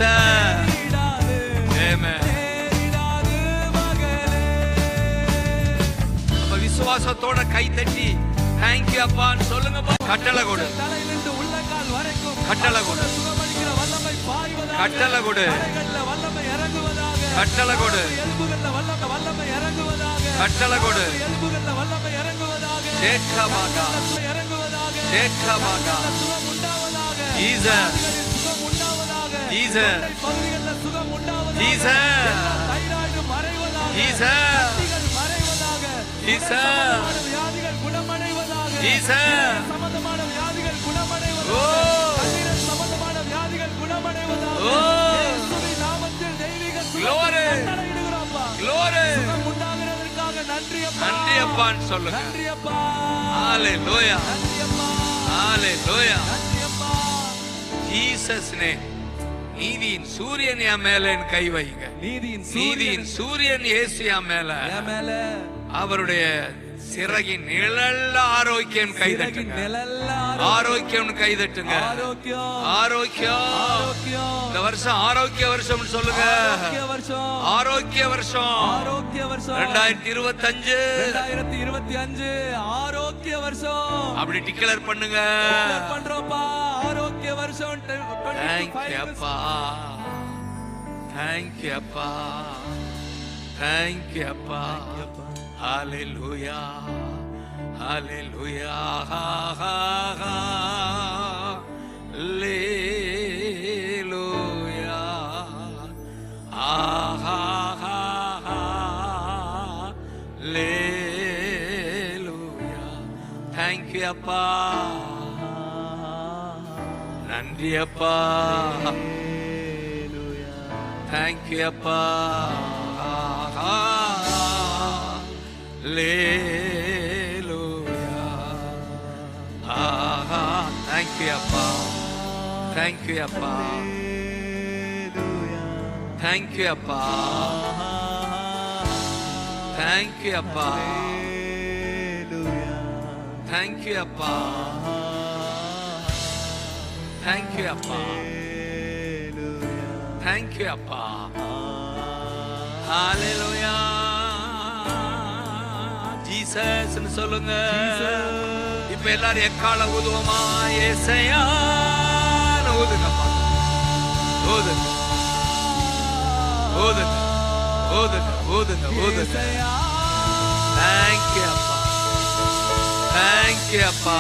தேடிடாது, ஆமென். தேடிடாது மகனே. அப்ப விசுவாசத்தோட கை தட்டி thank you அப்பான்னு சொல்லுங்க. கட்டளை கொடு, தலையிலிருந்து உள்ளங்கால் வரைக்கும் கட்டளை கொடு, சுகமளிக்கிற வல்லமை பாய்வதாக. கட்டளை கொடு, கரைகள்ல வல்லமை இறங்குவதாக. கட்டளை கொடு, எலும்புகள்ல வல்லமை இறங்குவதாக. கட்டளை கொடு. எலும்புகள்ல வல்லமை இறங்குவதாக. சேக்கமாகா சுகம் இறங்குவதாக. சேக்கமாகா சுகம் உண்டாவதாக. ஜீசஸ் சுகம் உண்டாவதாக. ஜீசஸ் தொண்டை பகுதிகள்ல சுகம் உண்டாவதாக. Jesus thyroid மறைவதாக. ஜீசஸ் கட்டிகள் மறைவதாக. ஜீசஸ் சம்பந்தமான வியாதிகள் குணமடைவதாக. ஜீசஸ் சம்பந்தமான வியாதிகள் குணமடைவதாக. ஓ கல்லீரல் சம்பந்தமான வியாதிகள் குணமடைவதாக. ஓ இயேசுவின் நாமத்தில் தெய்வீக சுகம் Glory. கட்டளையிடுகிறோம்ப்பா. glory. சுகம் உண்டாகிறதற்காக நன்றி அப்பா. நன்றி அப்பான்னு சொல்லுங்க. நன்றி அப்பா. ஹalleluya நன்றி அப்பா. ஹalleluya. நன்றி அப்பா. Jesus name. நீதியின் சூரியன் என் மேல என் கை வைங்க. நீதியின் நீதியின் சூரியன் இயேசு என் மேல, என் மேல அவருடைய சிறகின் நிழல்ல ஆரோக்கியம் கை தட்டுங்க. நிழல்ல ஆரோக்கியம் கை தட்டுங்க. ஆரோக்கியம் ஆரோக்கியம். ஆரோக்கியம். இந்த வருஷம் ஆரோக்கிய வருஷம் சொல்லுங்க. ஆரோக்கிய வருஷம். ஆரோக்கிய வருஷம் ஆரோக்கிய வருஷம். 2025 2025 ஆரோக்கிய வருஷம். அப்படி டிக்ளேர் பண்ணுங்க. declare பண்றோம்ப்பா. ஆரோக்கிய வருஷம். Thank you அப்பா. Thank you அப்பா. Thank you அப்பா. Hallelujah. Hallelujah. Hallelujah. Hallelujah. Thank you அப்பா. நன்றி அப்பா. Thank you அப்பா. Hallelujah. Thank you அப்பா. Thank you அப்பா. தேங்க்யூ அப்பா, தேங்க்யூ அப்பா, தேங்க்யூ அப்பா, தேங்க்யூ அப்பா, தேங்க்யூ அப்பா. ஹalleluya ஜீசஸ் ன்னு சொல்லுங்க. இப்ப எல்லாரும் எக்கால ஊதுவோமா? ஏசையா ஊதுங்கப்பா, ஊதுங்க, ஊதுங்க, ஊதுங்க, ஊதுங்க, ஊதுங்க. தேங்க்யூ அப்பா, தேங்க்யூ அப்பா,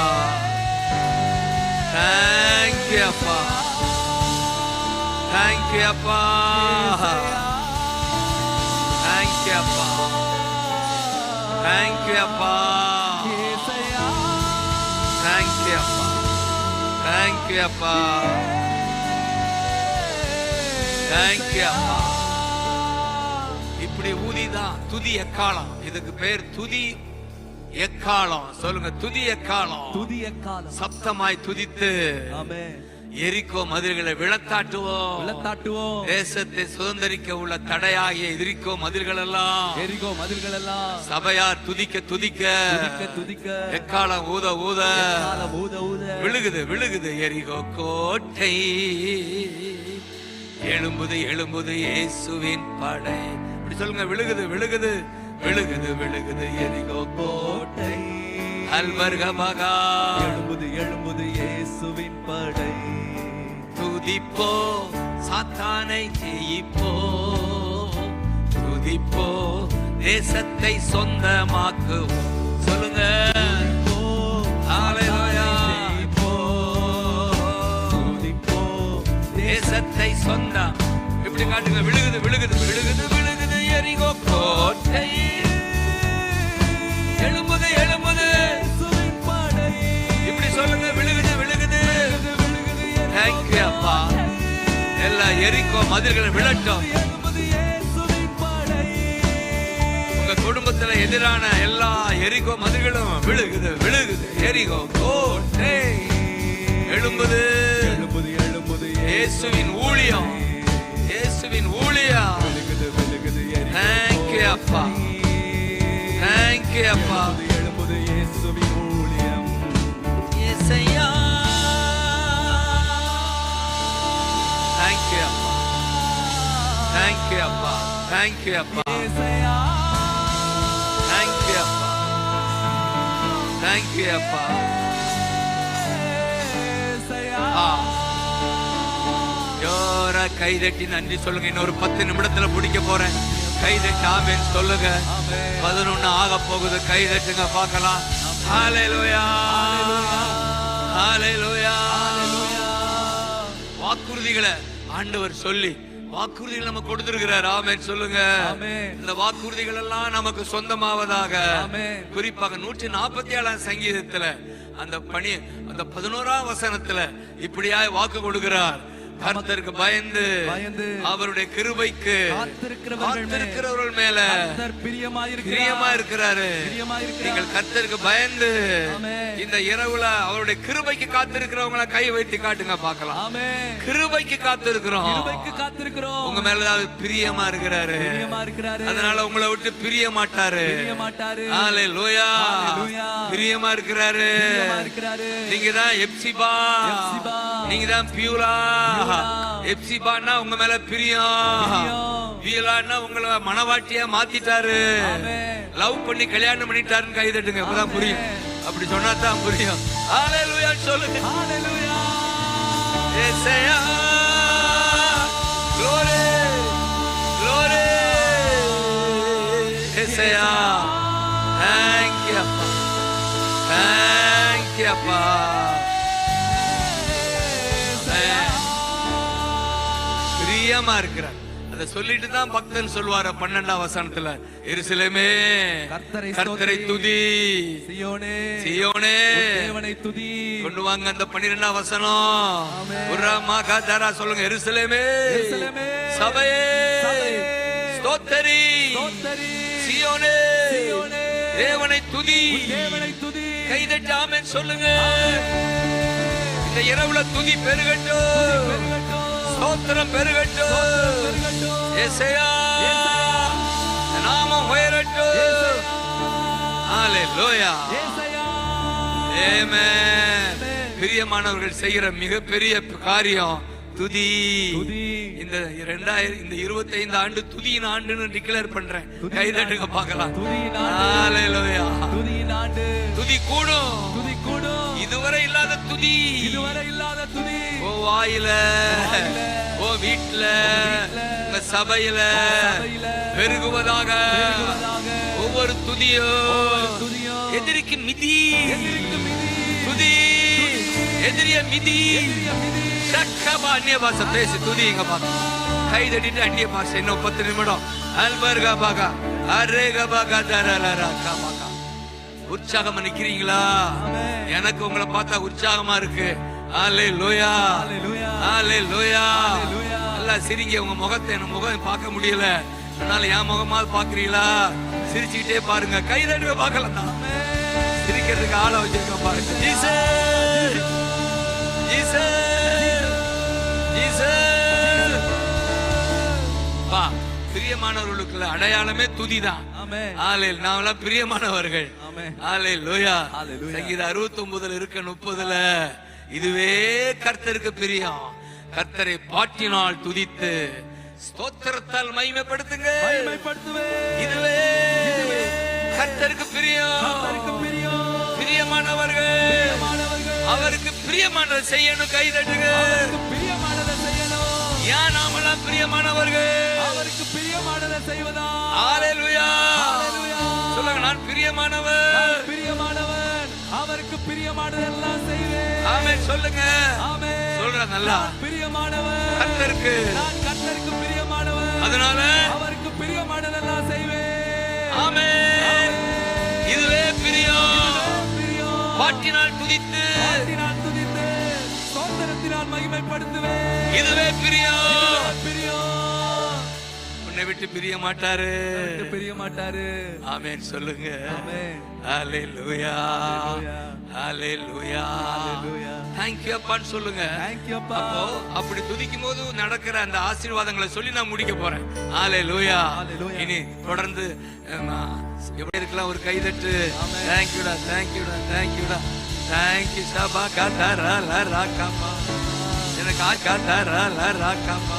தேங்க்யூ அப்பா, தேங்க்யூ அப்பா, தேங்க்யூ அப்பா, தேங்க்யூ அப்பா, தேங்க்யூ அப்பா, தேங்க்யூ அப்பா, தேங்க்யூ அப்பா. இப்படி ஊதிதான் துதி எக்காலம். இதுக்கு பேர் துதி எக்காலம். சொல்லுங்க, துதி எக்காலம். துதி எக்காலம். சப்தமாய் துதித்து ஆமென். எரிகோ மதில்களை விழத்தாட்டுவோம், விழத்தாட்டுவோம். தேசத்தை சுதந்திரிக்க உள்ள தடையாகிய எரிகோ மதில்கள் எல்லாம், எரிகோ மதில்கள் எல்லாம் சபையார் துதிக்க துதிக்க துதிக்க துதிக்க எக்காலம் ஊத ஊத எக்காலம் ஊத ஊத விழுகுது விழுகுது எரிகோ கோட்டை. எழும்புது எழும்புது இயேசுவின் படை. இப்படி சொல்லுங்க, விழுகுது விழுகுது விழுகுது விழுகுது எரிகோ கோட்டை. அல்வர்கமகா எழும்புது எழும்புது இயேசுவின் படை. துதிப்போ சாத்தானை ஜெயிப்போ, துதிப்போ தேசத்தை சொந்தமாக்குவோம். சொல்லுங்க, ஹalleluya. துதிப்போ தேசத்தை சொந்தம். இப்படி காட்டுங்க, விழுகுது விழுகுது விழுகுது விழுகுது எரிகோ கோட்டை. எழும்புது எழும்புது இயேசுவின் படை. இப்படி சொல்லுங்க, விழுகுது விழுகுது. தேங்க்யூ அப்பா. எல்லா எரிகோ மதில்கள் விழட்டும். எழும்புது இயேசுவின் படை. உங்க குடும்பத்துல எதிரான எல்லா எரிகோ மதில்களும் விழுகுது விழுகுது எரிகோ கோட்டை. எழும்புது எழும்புது எழும்புது இயேசுவின் ஊழியம், இயேசுவின் ஊழியம். விழுகுது விழுகுது எரிகோ. தேங்க்யூ அப்பா, தேங்க்யூ அப்பா. எழும்புது இயேசுவின் ஊழியம். இயேசையா தேங்க்யூ அப்பா, தேங்க்யூ அப்பா, தேங்க்யூ அப்பா, இயேசையா தேங்க்யூ அப்பா, தேங்க்யூ அப்பா. இயேசையா. ஜோரா கைதட்டி நன்றி சொல்லுங்க. இன்னொரு 10 நிமிடத்துல முடிக்க போறேன். கைதட்டி ஆமென் சொல்லுங்க. 11 ஆக போகுது. கைதட்டுங்க பார்க்கலாம். ஹalleluya, ஹalleluya. வாக்குறுதிகளை ஆண்டவர் சொல்லி வாக்குறுதிகள் நமக்கு கொடுத்திருக்கிறார். ஆமென் சொல்லுங்க. இந்த வாக்குறுதிகள் எல்லாம் நமக்கு சொந்தமாவதாக. குறிப்பாக 147ஆம் சங்கீதத்துல அந்த 11ஆம் வசனத்துல இப்படியாய் வாக்கு கொடுக்கிறார். கர்த்தருக்கு பயந்து அவருடைய கிருபைக்கு காத்திருக்கிறவர்கள் மேல பிரியமா இருக்கிறாரு. நீங்கள் கர்த்தருக்கு பயந்து இந்த இரவுல அவருடைய கிருபைக்கு காத்திருக்கிறவங்கள கை வைத்து காட்டுங்க பார்க்கலாம். கிருபைக்கு காத்திருக்கிறோம். உங்க மேல பிரியமா இருக்கிறாரு. அதனால உங்களை விட்டு பிரிய மாட்டாரு. ஹalleluya. பிரியமா இருக்கிறாரு. நீங்க தான் எப்சிபா, நீங்க தான் பியூலா. எப்சிபான்னா உங்க மேல பிரியம், பியூலான்னா உங்களை மனவாட்டியா மாத்திட்டாரு. லவ் பண்ணி கல்யாணம் பண்ணிட்டாருன்னு கை தட்டுங்க. இப்பதான் புரியும். அப்படி சொன்னா தான் புரியும். ஹalleluya சொல்லுங்க. ஹalleluya. ஏசையா glory glory. Yesaiya thank you அப்பா, thank you அப்பா. பிரியமா இருக்கிறார். அதை சொல்லிட்டு தான் பக்தன் சொல்வார 12ஆம் வசனத்துல, எருசலேமே கர்த்தரை துதி, சீயோனே சீயோனே தேவனை துதி. கொண்டு வாங்க அந்த 12ஆம் வசனம். உர்ரமா கதரா சொல்லுங்க. எருசலேமே சபையே ஸ்தோத்திரி, சீயோனே தேவனை துதி. கைதட்டி ஆமென் சொல்லுங்க. இந்த இரவுல துதி பெருகட்டும். ஸ்தோத்திரம் பெருகட்டும். ஏசையா நாமம் உயரட்டும். ஹalleluya. ஆமென். பிரியமானவர்கள் செய்கிற மிகப்பெரிய காரியம் துதி. இந்த 25 ஆண்டு துதியின் ஆண்டுன்னு டிக்ளேர் பண்றேன். கைதட்டுங்க பார்க்கலாம். ஹalleluya. துதியின் ஆண்டு. துதி கூடும். துதி கூடும். இதுவரை இல்லாத துதி. இதுவரை இல்லாத துதி. ஓ வாயில, ஓ வீட்ல, உங்க சபையில பெருகுவதாக. ஒவ்வொரு துதியோ எதிரிக்கு மிதி. துதி எதிரிய மிதி. சக்கபா அந்நிய பாஷை பேசி துதிங்க பாக்க. கை தட்டிட்டு அந்நிய பாஷை இன்னும் 10 நிமிடம். அல்பர்கா பாகா அரேகா பாகா தரலரா பாகா. உற்சாகமா நிக்கிறீங்களா? எனக்கு உங்களை பார்த்தா உற்சாகமா இருக்கு. ஹalleluya. ஹalleluya. எல்லாம் சிரிங்க. உங்க முகத்தை என் முகம் பார்க்க முடியல, அதனால என் முகமாவது பாக்குறீங்களா? சிரிச்சுக்கிட்டே பாருங்க. கை தட்டுங்க பார்க்கலாம். சிரிக்கிறதுக்கு ஆளை வச்சிருக்க பாருங்க. Jesus Jesus Jesus. பா பிரியமானவர்களுக்குள்ள அடையாளமே துதிதான். ஆமென். நாமெல்லாம் பிரியமானவர்கள். ஹalleluya. சங்கீதம் 69 இருக்க 30 இதுவே கர்த்தருக்கு பிரியம். கர்த்தரை பாட்டினால் துதித்து ஸ்தோத்திரத்தால் மகிமைப்படுத்துங்க. இதுவே கர்த்தருக்கு பிரியம். பிரியமானவர்கள் அவருக்கு பிரியமானதை செய்யணும். கை தட்டுங்க. ஏன் நாமெல்லாம் பிரியமானவர்கள்? அவருக்கு பிரியமானதை செய்வதா? ஹalleluya. சொல்லுங்க, நான் பிரியமானவர். பிரியமானவன் அவருக்கு பிரியமானதெல்லாம் செய்வேன். ஆமென். சொல்லுங்க. ஆமென். சொல்ற நல்லா. பிரியமானவன் கர்த்தருக்கு. நான் கர்த்தருக்கு பிரியமானவன், அதனால அவருக்கு பிரியமானதெல்லாம் செய்வேன். ஆமென். இதுவே பிரியம். பாட்டினால் துதித்து ஸ்தோத்திரத்தினால் மகிமைப்படுத்துவேன். இதுவே பிரியம். பிரியம். உன்னை விட்டு பிரிய மாட்டாரு. பிரிய மாட்டாரு. ஆமென். சொல்லுங்க. ஆமென். ஹalleluya. ஹalleluya. Thank you அப்பான்னு சொல்லுங்க. Thank you அப்பா. அப்போ அப்படி துதிக்கும் போது நடக்கிற அந்த ஆசீர்வாதங்களை சொல்லி நான் முடிக்க போறேன். ஹalleluya. இனி தொடர்ந்து எப்படி இருக்கலாம்? ஒரு கைதட்டு. Thank you டா, thank you டா, thank you டா, thank you சபா காதரா லராகமா. எனக்கு ஆச்சரியமா லராகமா.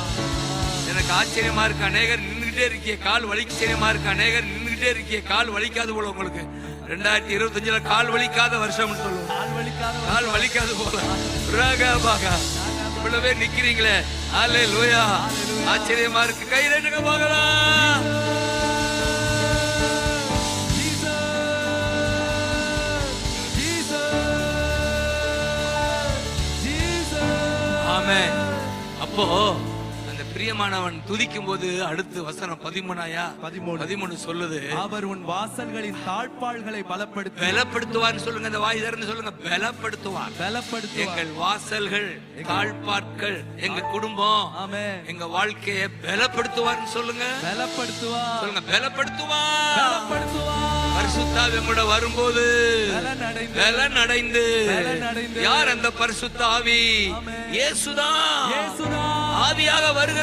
எனக்கு ஆச்சரியமா இருக்கு. அநேகர் நின்னுகிட்டே இருக்கீங்க, கால் வலிச்சரியமா இருக்கு. அநேகர் நின்னுகிட்டே இருக்கீங்க, கால் வலிக்காது போல. உங்களுக்கு 2025 கால் வலிக்காத வருஷம் சொல்லுவோம். கால் வலிக்காது போல. இவ்வளவே நிக்கிறீங்களே. ஹalleluya. ஆச்சரியமா இருக்கு. கை தட்டுங்க பார்க்கலாம். ஆமென். அப்போ பிரியமானவன் துதிக்கும் போது அடுத்து வசனம் 13 சொல்லுது, அவர் உன் வாசல்களின் தாழ்பாள்களை பலப்படுத்துவார். சொல்லுங்க, இந்த வாய் திறந்து சொல்லுங்க, பலப்படுத்துவார். எங்கள் வாசல்கள், தாழ்பாட்கள், எங்க குடும்பம், எங்க வாழ்க்கையை பலப்படுத்துவார். சொல்லுங்க, சொல்லுங்க, பலப்படுத்துவார். பரிசுத்தாவி கூட வரும்போது பலன் அடைந்து. யார் அந்த பரிசுத்தாவி? இயேசுதான் ஆவியாக வருகிறார்.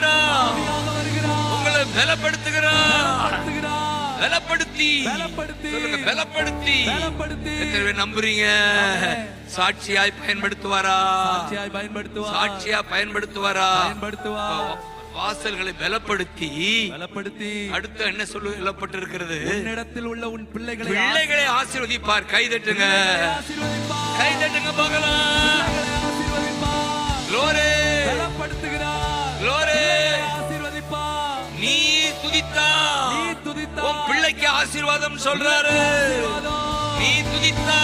உங்களை பலப்படுத்துகிறார். பலப்படுத்தி சொல்லுங்க, பலப்படுத்தி. எத்தனை பேர் நம்புறீங்க? சாட்சியாய் பயன்படுத்துவாரா? சாட்சியா பயன்படுத்துவாரா? வாசல்களை பலப்படுத்தி அடுத்து என்ன சொல்லு எழுதப்பட்டிருக்கிறது? உன்னிடத்தில் உள்ள உன் பிள்ளைகளை ஆசீர்வதிப்பார். கைதட்டுங்க, கைதட்டுங்க பார்க்கலாம். glory, glory. நீ துதித்தா உன் பிள்ளைக்கு ஆசீர்வாதம் சொல்றாரு. நீ துதித்தா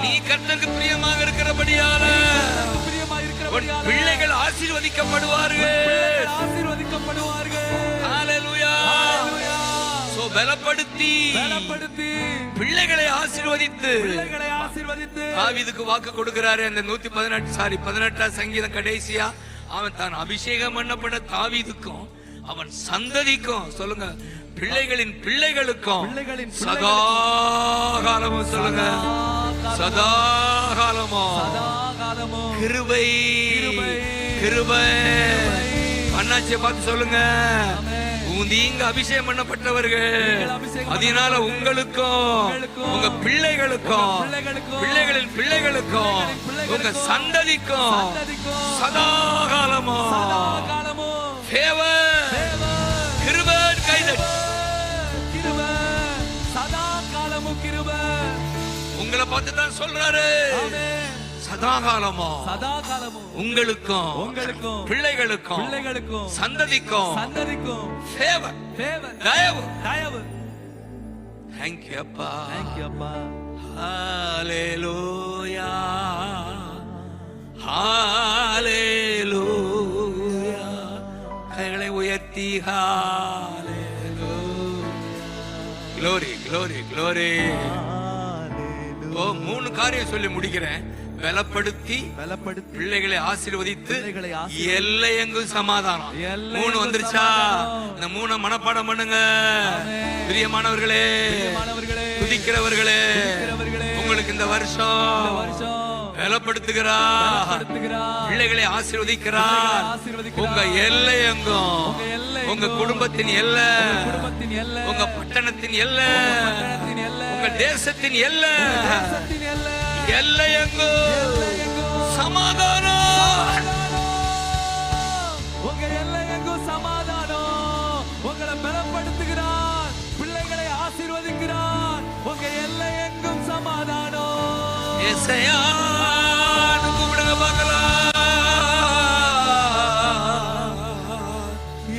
நீ கர்த்தருக்கு பிரியமாக இருக்கிறபடியால உன் பிள்ளைகள் ஆசீர்வதிக்கப்படுவார்கள். ஹalleluya. சோ பலப்படுத்தி பிள்ளைகளை ஆசீர்வதித்து தாவீதுக்கு வாக்கு கொடுக்கிறாரு. அந்த 18 சங்கீதம் கடைசியா அவன் தான் அபிஷேகம் பண்ணப்பட்ட தாவீதுக்கும் அவன் சந்ததிக்கும், சொல்லுங்க, பிள்ளைகளின் பிள்ளைகளுக்கும் சதா காலமும், சொல்லுங்க, சதா காலமும் கிருபை கிருபை. அண்ணாச்சியை பார்த்து சொல்லுங்க, நீங்க அபிஷேகம் பண்ணப்பட்டவர்கள், அதனால உங்களுக்கும் உங்க பிள்ளைகளுக்கும் பிள்ளைகளின் பிள்ளைகளுக்கும் உங்க சந்ததிக்கும் சதாகாலமும் கிருபை கைதட்டி உங்களை பார்த்து தான் சொல்றாரு. சதாகாலமோ உங்களுக்கும் பிள்ளைகளுக்கும் சந்ததிக்கும் தயவு. Thank you அப்பா. ஹalleluya ஹalleluya. கைகளை உயர்த்தி ஹalleluya. glory glory glory. ஓ 3 காரியம் சொல்லி முடிக்கிறேன். பலப்படுத்தி பிள்ளைகளை ஆசீர்வதித்து எல்லையெங்கும் சமாதானம். 3 வந்துருச்சா? இந்த 3 மனப்பாடம் பண்ணுங்க. பிரியமானவர்களே, துதிக்கிறவர்களே, உங்களுக்கு இந்த வருஷம் பலப்படுத்துகிறார், பிள்ளைகளை ஆசீர்வதிக்கிறார். உங்க எல்லையெங்கும், உங்க குடும்பத்தின் எல்லை, உங்க பட்டணத்தின் எல்லை, உங்க தேசத்தின் எல்லை, எல்லையெங்கும் சமாதானம். உங்க எல்லையெங்கும் சமாதானம். உங்களை பலப்படுத்துகிறார், பிள்ளைகளை ஆசீர்வதிக்கிறார். உங்க எல்லையெங்கும் சமாதானம். ஏசாயா கூப்பிடுங்க பார்க்கலாம்.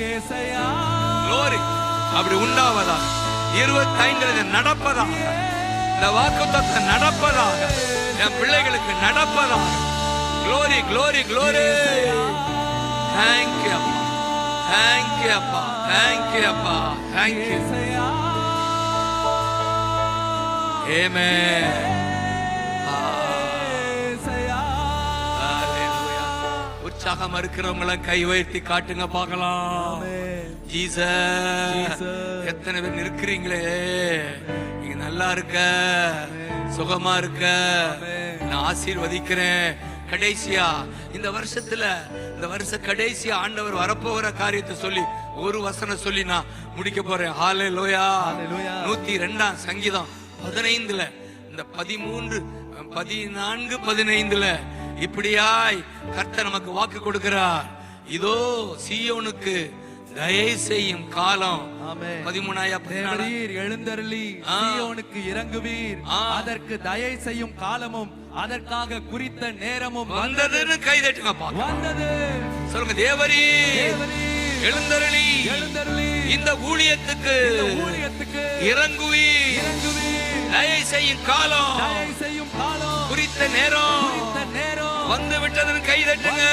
ஏசாயா glory. அப்படி உண்டாவதா 25 நடப்பதாக, இந்த வாக்குத்தத்தம் நடப்பதாக, என் பிள்ளைகளுக்கு நடப்பதாக. glory glory glory. thank you அப்பா, thank you அப்பா, thank you அப்பா, thank you. amen. ஹalleluya. உற்சாகம் இருக்கிறவங்கள கை உயர்த்தி காட்டுங்க பார்க்கலாம். ஜீசஸ். எத்தனை பேர் இருக்கிறீங்களே, நீங்க நல்லா இருக்க, சுகமா இருக்க, நான் ஆசீர்வதிக்கிறேன். கடைசியா இந்த வருஷத்துல, இந்த வருஷ கடைசியா ஆண்டவர் வரப்போகிற காரியத்தை சொல்லி ஒரு வசனம் சொல்லி நான் முடிக்க போறேன். ஹalleluya. 102 சங்கீதம் 15 இந்த 13 14 15 இப்படியாய் கர்த்தர் நமக்கு வாக்கு கொடுக்கிறார். இதோ சீயோனுக்கு தயை செய்யும் காலம். 13 எழுந்தருளி சீயோனுக்கு இறங்குவீர், அதற்கு தயை செய்யும் காலமும் அதற்காக குறித்த நேரமும் வந்ததுன்னு கைதட்டுங்க. வந்தது சொல்லுங்க, தேவரீ எழுந்தருளி இந்த ஊழியத்துக்கு இறங்குவீர், தயை செய்யும் காலம் குறித்த நேரம் வந்து விட்டதுன்னு கைதட்டுங்க.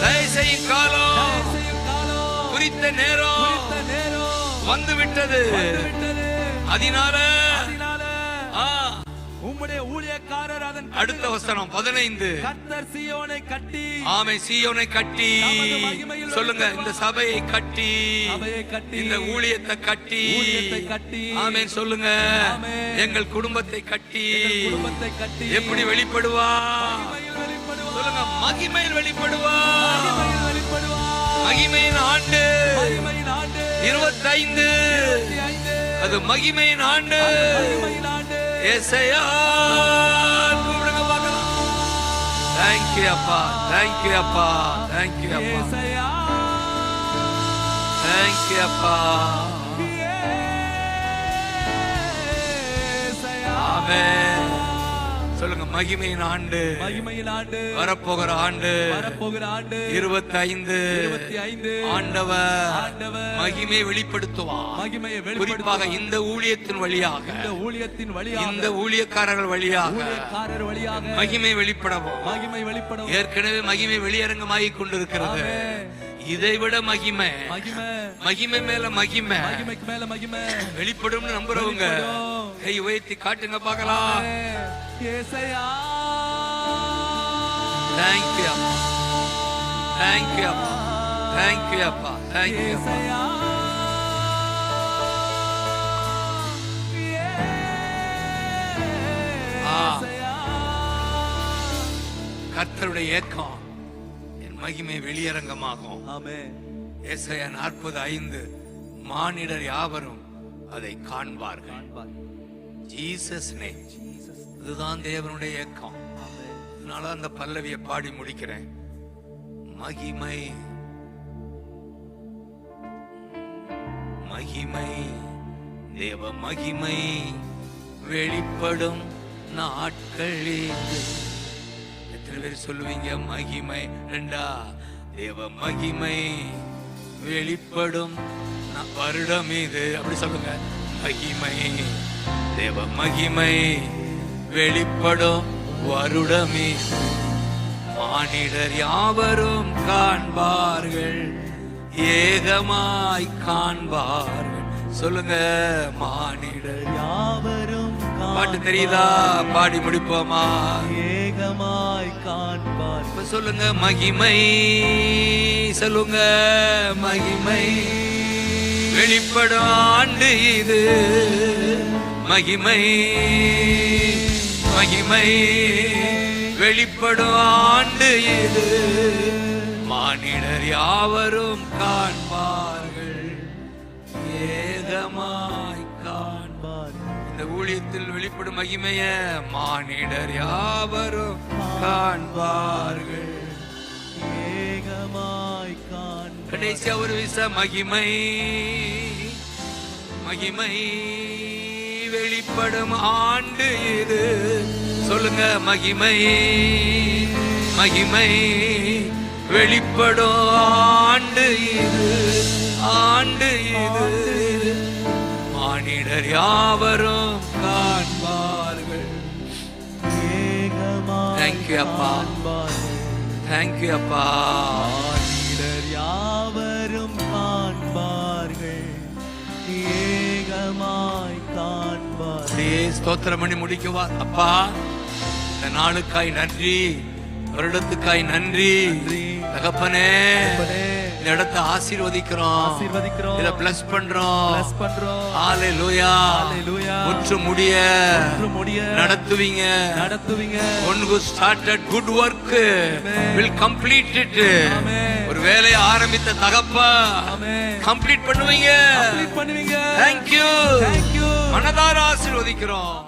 தயை செய்யும் காலம் குறித்த நேரம் வந்து விட்டது. அதனால உம்முடைய ஊழியக்காரர் அதன் அடுத்த வசனம் 15 கர்த்தர் சீயோனை கட்டி, ஆமே சீயோனை கட்டி. சொல்லுங்க, இந்த சபையை கட்டி, இந்த ஊழியத்தை கட்டி, ஆமே சொல்லுங்க, எங்கள் குடும்பத்தை கட்டி. எப்படி வெளிப்படுவா? சொல்லுங்க, மகிமையில் வெளிப்படுவா. மகிமையின் ஆண்டு 25, அது மகிமையின் ஆண்டு. ஏசாயா கூப்பிடுங்க பார்க்கலாம். Thank you அப்பா, thank you அப்பா, thank you அப்பா, thank you அப்பா. ஆமென். சொல்லுங்க, மகிமையின் ஆண்டு, வரப்போகிற ஆண்டு 25. ஆண்டவர் மகிமை வெளிப்படுத்துவார். குறிப்பாக இந்த ஊழியத்தின் வழியாக, இந்த ஊழியக்காரர்கள் வழியாக மகிமை வெளிப்படவும். ஏற்கனவே மகிமை வெளியரங்கமாகி கொண்டிருக்கிறது. இதைவிட மகிமை, மகிமை மேல மகிமை வெளிப்படும் நம்புறவங்க கை உயர்த்தி காட்டுங்க பார்க்கலாம். Thank you அப்பா, thank you அப்பா, thank you அப்பா, thank you அப்பா. கர்த்தருடைய ஏக்கம் என் மகிமை வெளியரங்கமாகும். ஆமென். ஏசாயா 40:5 மானிடர் யாவரும் அதை காண்பார்கள். Jesus name. இதுதான் தேவனுடைய ஏக்கம். அதனால அந்த பல்லவியை பாடி முடிக்கிறேன். மகிமை மகிமை தேவ மகிமை வெளிப்படும் நாட்கள் இது. எத்தனை பேர் சொல்லுவீங்க மகிமை? ரெண்டா, தேவ மகிமை வெளிப்படும் வருடம் இது. அப்படி சொல்லுங்க. மகிமை தேவ மகிமை வெளிப்படும் வருடம் இது. மானிடர் யாவரும் காண்பார்கள், ஏகமாய் காண்பார்கள். சொல்லுங்க. மானிடர் யாவரும் பாட்டு தெரியுதா? பாடி முடிப்போமா? ஏகமாய் காண்பார். இப்ப சொல்லுங்க. மகிமை சொல்லுங்க. மகிமை வெளிப்படும் ஆண்டு இது. மகிமை மகிமை வெளிப்படும் ஆண்டு இது. மானிடர் யாவரும் காண்பார்கள், ஏகமாய் காண்பார். இந்த ஊழியத்தில் வெளிப்படும் மகிமைய மானிடர் யாவரும் காண்பார்கள், ஏகமாய் காண்பார். கடைசியா ஒரு விச மகிமை மகிமை வெளிப்படும் ஆண்டு இது. சொல்லுங்க. மகிமை மகிமை வெளிப்படும் ஆண்டு இது. ஆண்டு இது. மானிடர் யாவரும் காண்பார்கள். ஏகமாய் தேங்க்யூ அப்பா. தேங்க்யூ அப்பா. மானிடர் யாவரும் காண்பார்கள், ஏகமாய் காண்பார். அப்படியே ஸ்தோத்திரம் பண்ணி முடிக்கவா? அப்பா, இந்த நாளுக்காய் நன்றி, வருடத்துக்காய் நன்றி. தகப்பனே, இந்த இடத்தை ஆசீர்வதிக்கிறோம், இத பிளஸ் பண்றோம். ஹalleluya. முற்று முடிய நடத்துவீங்க. One who started good work will complete it. ஒரு வேலையை ஆரம்பித்த தகப்பா கம்ப்ளீட் பண்ணுவீங்க. Thank you. மனதார ஆசீர்வதிக்கிறோம்.